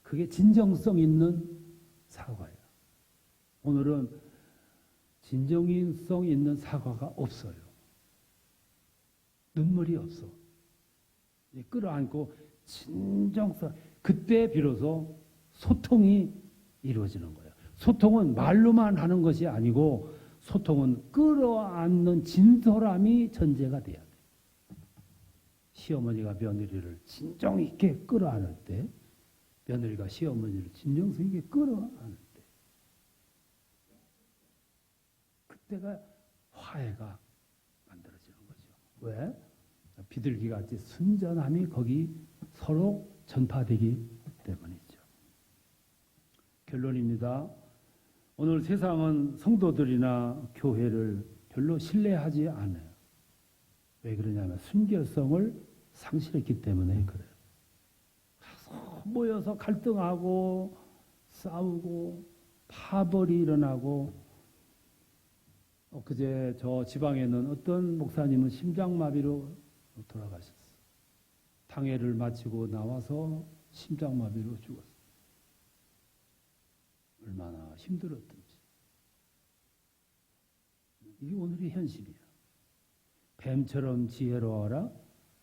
그게 진정성 있는 사과야. 오늘은 진정성 있는 사과가 없어요. 눈물이 없어. 끌어안고 진정성, 그때 비로소 소통이 이루어지는 거예요. 소통은 말로만 하는 것이 아니고 소통은 끌어안는 진솔함이 전제가 돼야 돼. 시어머니가 며느리를 진정 있게 끌어안을 때, 며느리가 시어머니를 진정성 있게 끌어안을 때, 그때가 화해가 만들어지는 거죠. 왜? 비둘기같이 순전함이 거기 서로 전파되기 때문이죠. 결론입니다. 오늘 세상은 성도들이나 교회를 별로 신뢰하지 않아요. 왜 그러냐면 순결성을 상실했기 때문에 그래요. 모여서 갈등하고 싸우고 파벌이 일어나고, 엊그제 저 지방에는 어떤 목사님은 심장마비로 돌아가셨어요. 당회를 마치고 나와서 심장마비로 죽었어요. 얼마나 힘들었던지. 이게 오늘의 현실이야. 뱀처럼 지혜로워라,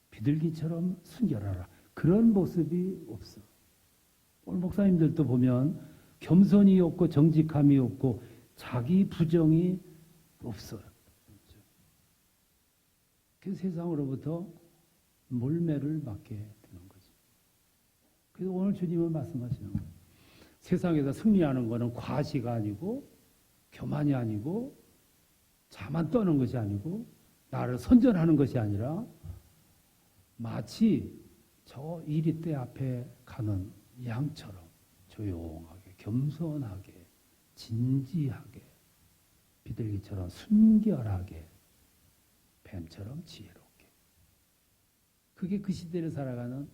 비둘기처럼 순결하라. 그런 모습이 없어. 오늘 목사님들도 보면 겸손이 없고 정직함이 없고 자기 부정이 없어요. 그래서 세상으로부터 몰매를 맞게 되는 거죠. 그래서 오늘 주님은 말씀하시는 거예요. 세상에서 승리하는 것은 과시가 아니고 교만이 아니고 자만 떠는 것이 아니고 나를 선전하는 것이 아니라 마치 저 이리떼 앞에 가는 양처럼 조용하게 겸손하게 진지하게 비둘기처럼 순결하게 뱀처럼 지혜롭게. 그게 그 시대를 살아가는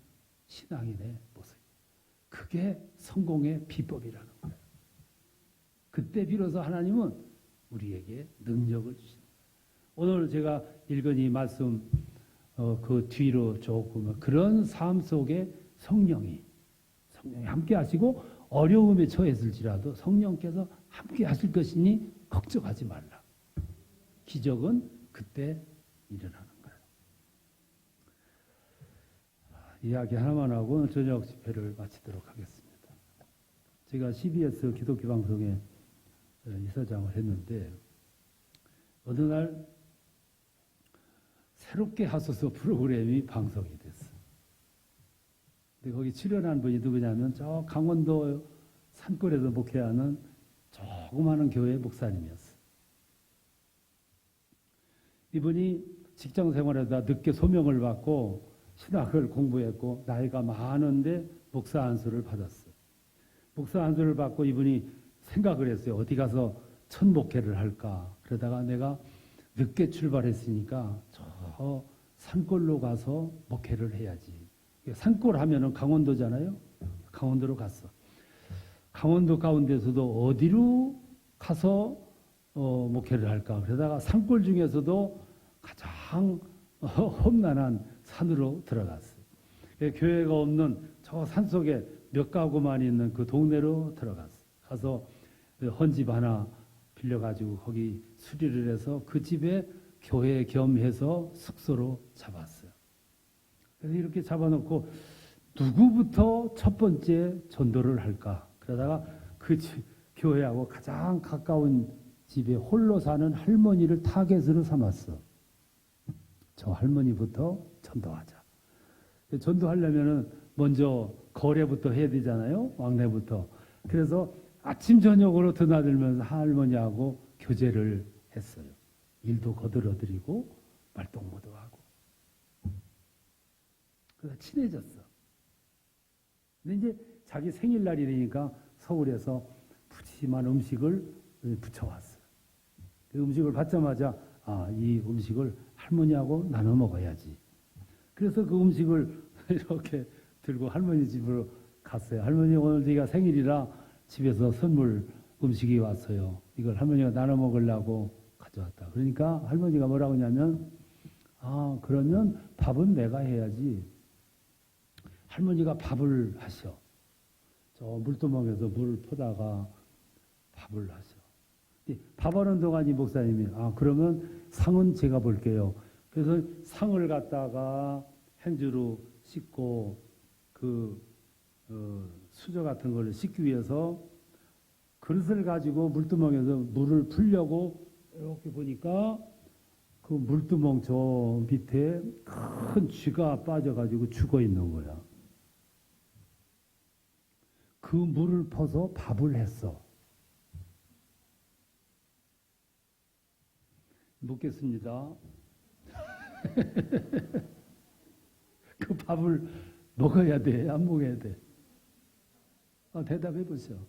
신앙인의 모습. 그게 성공의 비법이라는 거예요. 그때 비로소 하나님은 우리에게 능력을 주시는 거예요. 오늘 제가 읽은 이 말씀 그 뒤로 조금 그런 삶 속에 성령이 함께 하시고 어려움에 처했을지라도 성령께서 함께 하실 것이니 걱정하지 말라. 기적은 그때 일어나는 거예요. 이야기 하나만 하고 저녁 집회를 마치도록 하겠습니다. 제가 CBS 기독교 방송에 이사장을 했는데 어느 날 새롭게 하소서 프로그램이 방송이 됐어. 근데 거기 출연한 분이 누구냐면 저 강원도 산골에서 목회하는 조그마한 교회 목사님이었어. 이분이 직장 생활에다 늦게 소명을 받고 신학을 공부했고 나이가 많은데 목사 안수를 받았어. 목사 안수를 받고 이분이 생각을 했어요. 어디 가서 첫 목회를 할까. 그러다가 내가 늦게 출발했으니까 저 산골로 가서 목회를 해야지. 산골 하면은 강원도잖아요. 강원도로 갔어. 강원도 가운데서도 어디로 가서 목회를 할까. 그러다가 산골 중에서도 가장 험난한 산으로 들어갔어요. 교회가 없는 저 산속에 몇 가구만 있는 그 동네로 들어갔어요. 가서 헌집 하나 빌려가지고 거기 수리를 해서 그 집에 교회 겸해서 숙소로 잡았어요. 그래서 이렇게 잡아놓고 누구부터 첫 번째 전도를 할까? 그러다가 그 교회하고 가장 가까운 집에 홀로 사는 할머니를 타겟으로 삼았어. 저 할머니부터 전도하자. 전도하려면은 먼저 거래부터 해야 되잖아요. 왕래부터. 그래서 아침 저녁으로 드나들면서 할머니하고 교제를 했어요. 일도 거들어드리고 말동무도 하고. 그래서 친해졌어. 근데 이제 자기 생일날이니까 서울에서 푸짐한 음식을 붙여왔어요. 그 음식을 받자마자 이 음식을 할머니하고 나눠 먹어야지. 그래서 그 음식을 이렇게 들고 할머니 집으로 갔어요. 할머니 오늘 네가 생일이라 집에서 선물 음식이 왔어요. 이걸 할머니가 나눠 먹으려고 가져왔다. 그러니까 할머니가 뭐라고 하냐면 그러면 밥은 내가 해야지. 할머니가 밥을 하셔. 저 물두멍에서 물 퍼다가 밥을 하셔. 밥하는 동안 이 목사님이 그러면 상은 제가 볼게요. 그래서 상을 갖다가 행주로 씻고 그 수저 같은 걸 씻기 위해서 그릇을 가지고 물두멍에서 물을 풀려고 이렇게 보니까 그 물두멍 저 밑에 큰 쥐가 빠져가지고 죽어 있는 거야. 그 물을 퍼서 밥을 했어. 먹겠습니다. 그 밥을 먹어야 돼? 안 먹어야 돼? 대답해 보세요.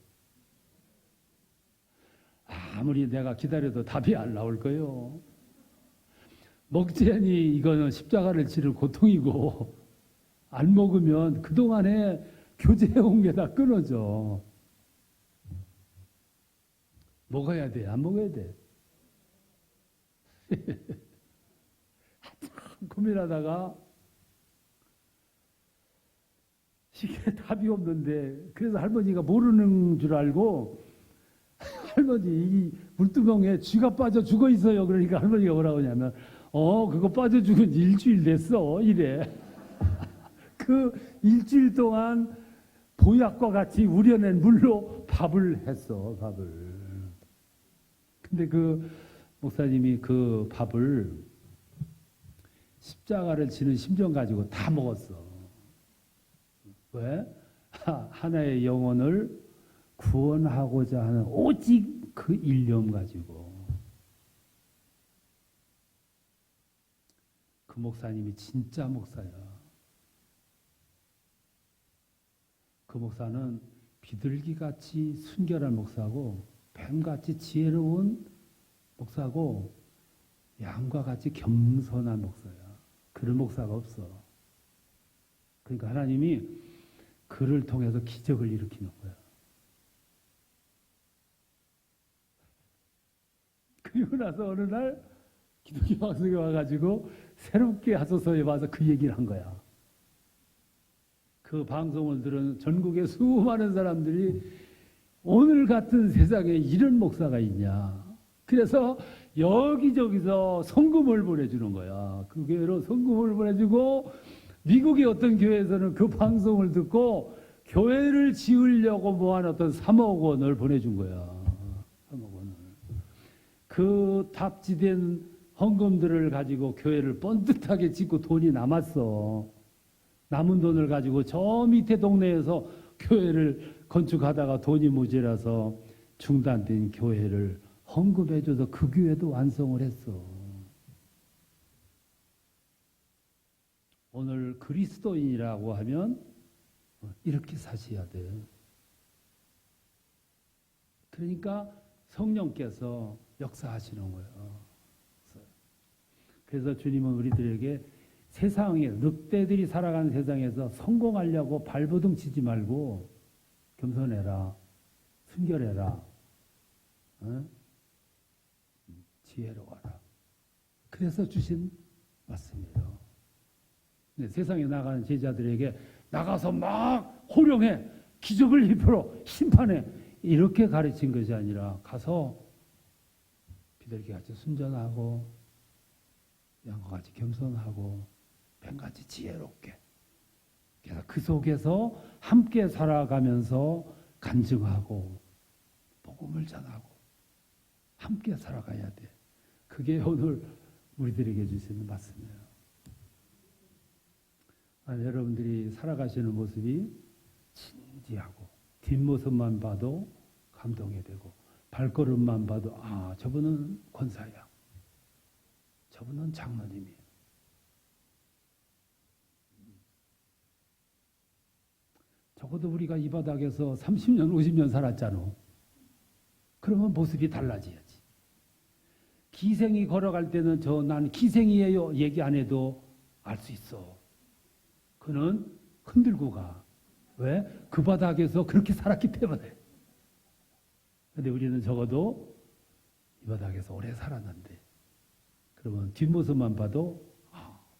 아무리 내가 기다려도 답이 안 나올 거예요. 먹자니 이거는 십자가를 치를 고통이고, 안 먹으면 그동안에 교제해온 게 다 끊어져. 먹어야 돼? 안 먹어야 돼? 한참 고민하다가 이게 답이 없는데, 그래서 할머니가 모르는 줄 알고, 할머니 이 물두멍에 쥐가 빠져 죽어 있어요. 그러니까 할머니가 뭐라고 하냐면, 그거 빠져 죽은 일주일 됐어 이래. 그 일주일 동안 보약과 같이 우려낸 물로 밥을 했어. 밥을. 근데 그 목사님이 그 밥을 십자가를 지는 심정 가지고 다 먹었어. 왜? 하나의 영혼을 구원하고자 하는 오직 그 일념 가지고. 그 목사님이 진짜 목사야. 그 목사는 비둘기같이 순결한 목사고, 뱀같이 지혜로운 목사고, 양과 같이 겸손한 목사야. 그런 목사가 없어. 그러니까 하나님이 그를 통해서 기적을 일으키는 거야. 그리고 나서 어느 날 기독교 방송에 와가지고 새롭게 하소서에 와서 그 얘기를 한 거야. 그 방송을 들은 전국의 수많은 사람들이 오늘 같은 세상에 이런 목사가 있냐. 그래서 여기저기서 성금을 보내주는 거야. 그 교회로 성금을 보내주고, 미국의 어떤 교회에서는 그 방송을 듣고 교회를 지으려고 모한 어떤 3억 원을 보내준 거야. 3억 원을. 그 답지된 헌금들을 가지고 교회를 번듯하게 짓고 돈이 남았어. 남은 돈을 가지고 저 밑에 동네에서 교회를 건축하다가 돈이 모자라서 중단된 교회를 헌금해줘서 그 교회도 완성을 했어. 오늘 그리스도인이라고 하면 이렇게 사셔야 돼. 그러니까 성령께서 역사하시는 거예요. 그래서 주님은 우리들에게 세상에, 늑대들이 살아가는 세상에서 성공하려고 발버둥 치지 말고 겸손해라, 순결해라, 지혜로워라. 그래서 주신 말씀이에요. 세상에 나가는 제자들에게 나가서 막 호령해, 기적을 입혀로 심판해, 이렇게 가르친 것이 아니라 가서 비둘기같이 순전하고 양과 같이 겸손하고 뱀같이 지혜롭게, 그래서 그 속에서 함께 살아가면서 간증하고 복음을 전하고 함께 살아가야 돼. 그게 오늘 우리들에게 주시는 말씀이에요. 여러분들이 살아가시는 모습이 진지하고, 뒷모습만 봐도 감동이 되고, 발걸음만 봐도 저분은 권사야, 저분은 장로님이에요. 적어도 우리가 이 바닥에서 30년, 50년 살았잖아. 그러면 모습이 달라져야지. 기생이 걸어갈 때는 난 기생이에요 얘기 안 해도 알 수 있어. 그는 흔들고 가. 왜? 그 바닥에서 그렇게 살았기 때문에. 근데 우리는 적어도 이 바닥에서 오래 살았는데, 그러면 뒷모습만 봐도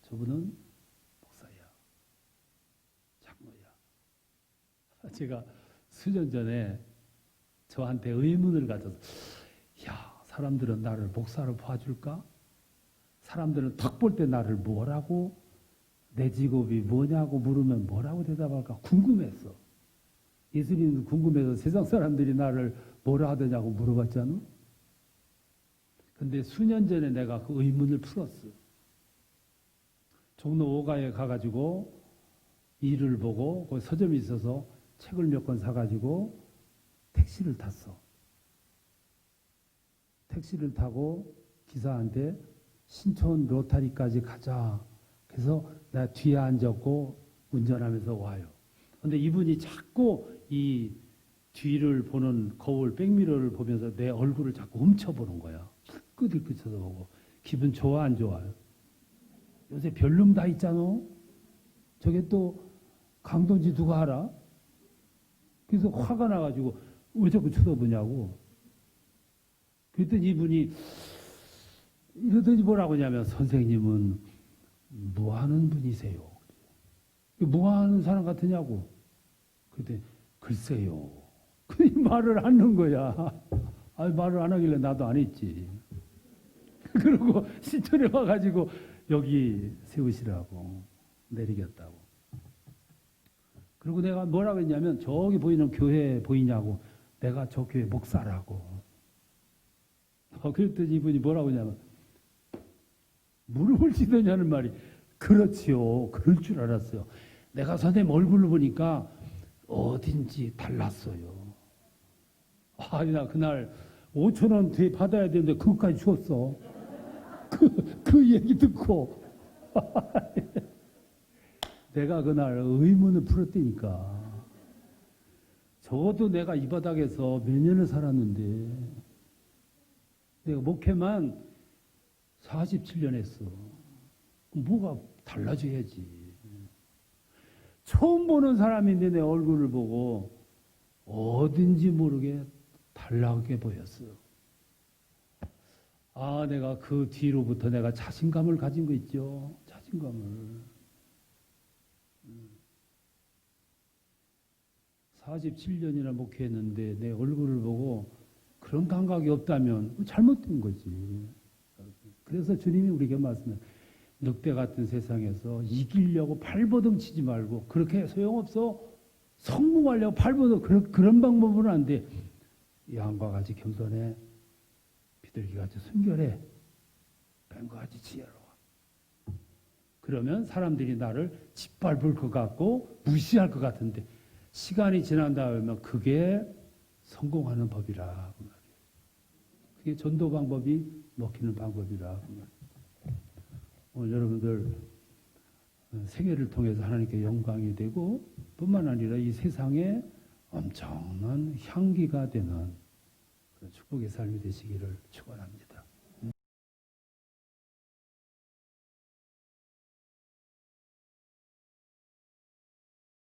저분은 목사야, 장로야. 제가 수년 전에 저한테 의문을 가져서, 사람들은 나를 목사로 봐줄까? 사람들은 딱 볼 때 나를 뭐라고, 내 직업이 뭐냐고 물으면 뭐라고 대답할까 궁금했어. 예수님은 궁금해서 세상 사람들이 나를 뭐라 하더냐고 물어봤잖아. 근데 수년 전에 내가 그 의문을 풀었어. 종로 5가에 가가지고 일을 보고 거기 서점이 있어서 책을 몇 권 사가지고 택시를 탔어. 택시를 타고 기사한테 신촌 로타리까지 가자. 그래서 내가 뒤에 앉았고 운전하면서 와요. 근데 이분이 자꾸 이 뒤를 보는 거울 백미러를 보면서 내 얼굴을 자꾸 훔쳐보는 거야. 힐끗힐끗 쳐다보고. 기분 좋아 안 좋아요? 요새 별놈 다 있잖아. 저게 또 강동지 누가 알아? 그래서 화가 나가지고 왜 자꾸 쳐다보냐고. 그랬더니 이분이 이러더니 뭐라고 하냐면 선생님은 뭐 하는 분이세요? 뭐 하는 사람 같으냐고. 그랬더니 글쎄요. 그 말을 하는 거야. 아, 말을 안 하길래 나도 안 했지. 그리고 신촌에 와가지고 여기 세우시라고 내리겠다고. 그리고 내가 뭐라고 했냐면 저기 보이는 교회 보이냐고. 내가 저 교회 목사라고. 그랬더니 이분이 뭐라고 했냐면 무릎을 찢으냐는 말이 그렇지요. 그럴 줄 알았어요. 내가 선생님 얼굴을 보니까 어딘지 달랐어요. 아니 나 그날 5,000원 뒤에 받아야 되는데 그것까지 줬어. 그 얘기 듣고 내가 그날 의문을 풀었다니까. 적어도 내가 이 바닥에서 몇 년을 살았는데 내가 목회만 47년 했어. 뭐가 달라져야지. 처음 보는 사람인데 내 얼굴을 보고 어딘지 모르게 달라게 보였어. 아, 내가 그 뒤로부터 내가 자신감을 가진 거 있죠. 자신감을. 47년이나 목회했는데 내 얼굴을 보고 그런 감각이 없다면 잘못된 거지. 그래서 주님이 우리에게 말씀해 늑대 같은 세상에서 이기려고 발버둥 치지 말고 그렇게 소용없어. 성공하려고 발버둥 그런 방법은 안 돼. 양과 같이 겸손해. 비둘기 같이 순결해. 뱀과 같이 지혜로워. 그러면 사람들이 나를 짓밟을 것 같고 무시할 것 같은데 시간이 지난 다음에 그게 성공하는 법이라. 그게 전도 방법이 먹히는 방법이라. 오늘 여러분들 생애를 통해서 하나님께 영광이 되고 뿐만 아니라 이 세상에 엄청난 향기가 되는 그런 축복의 삶이 되시기를 축원합니다.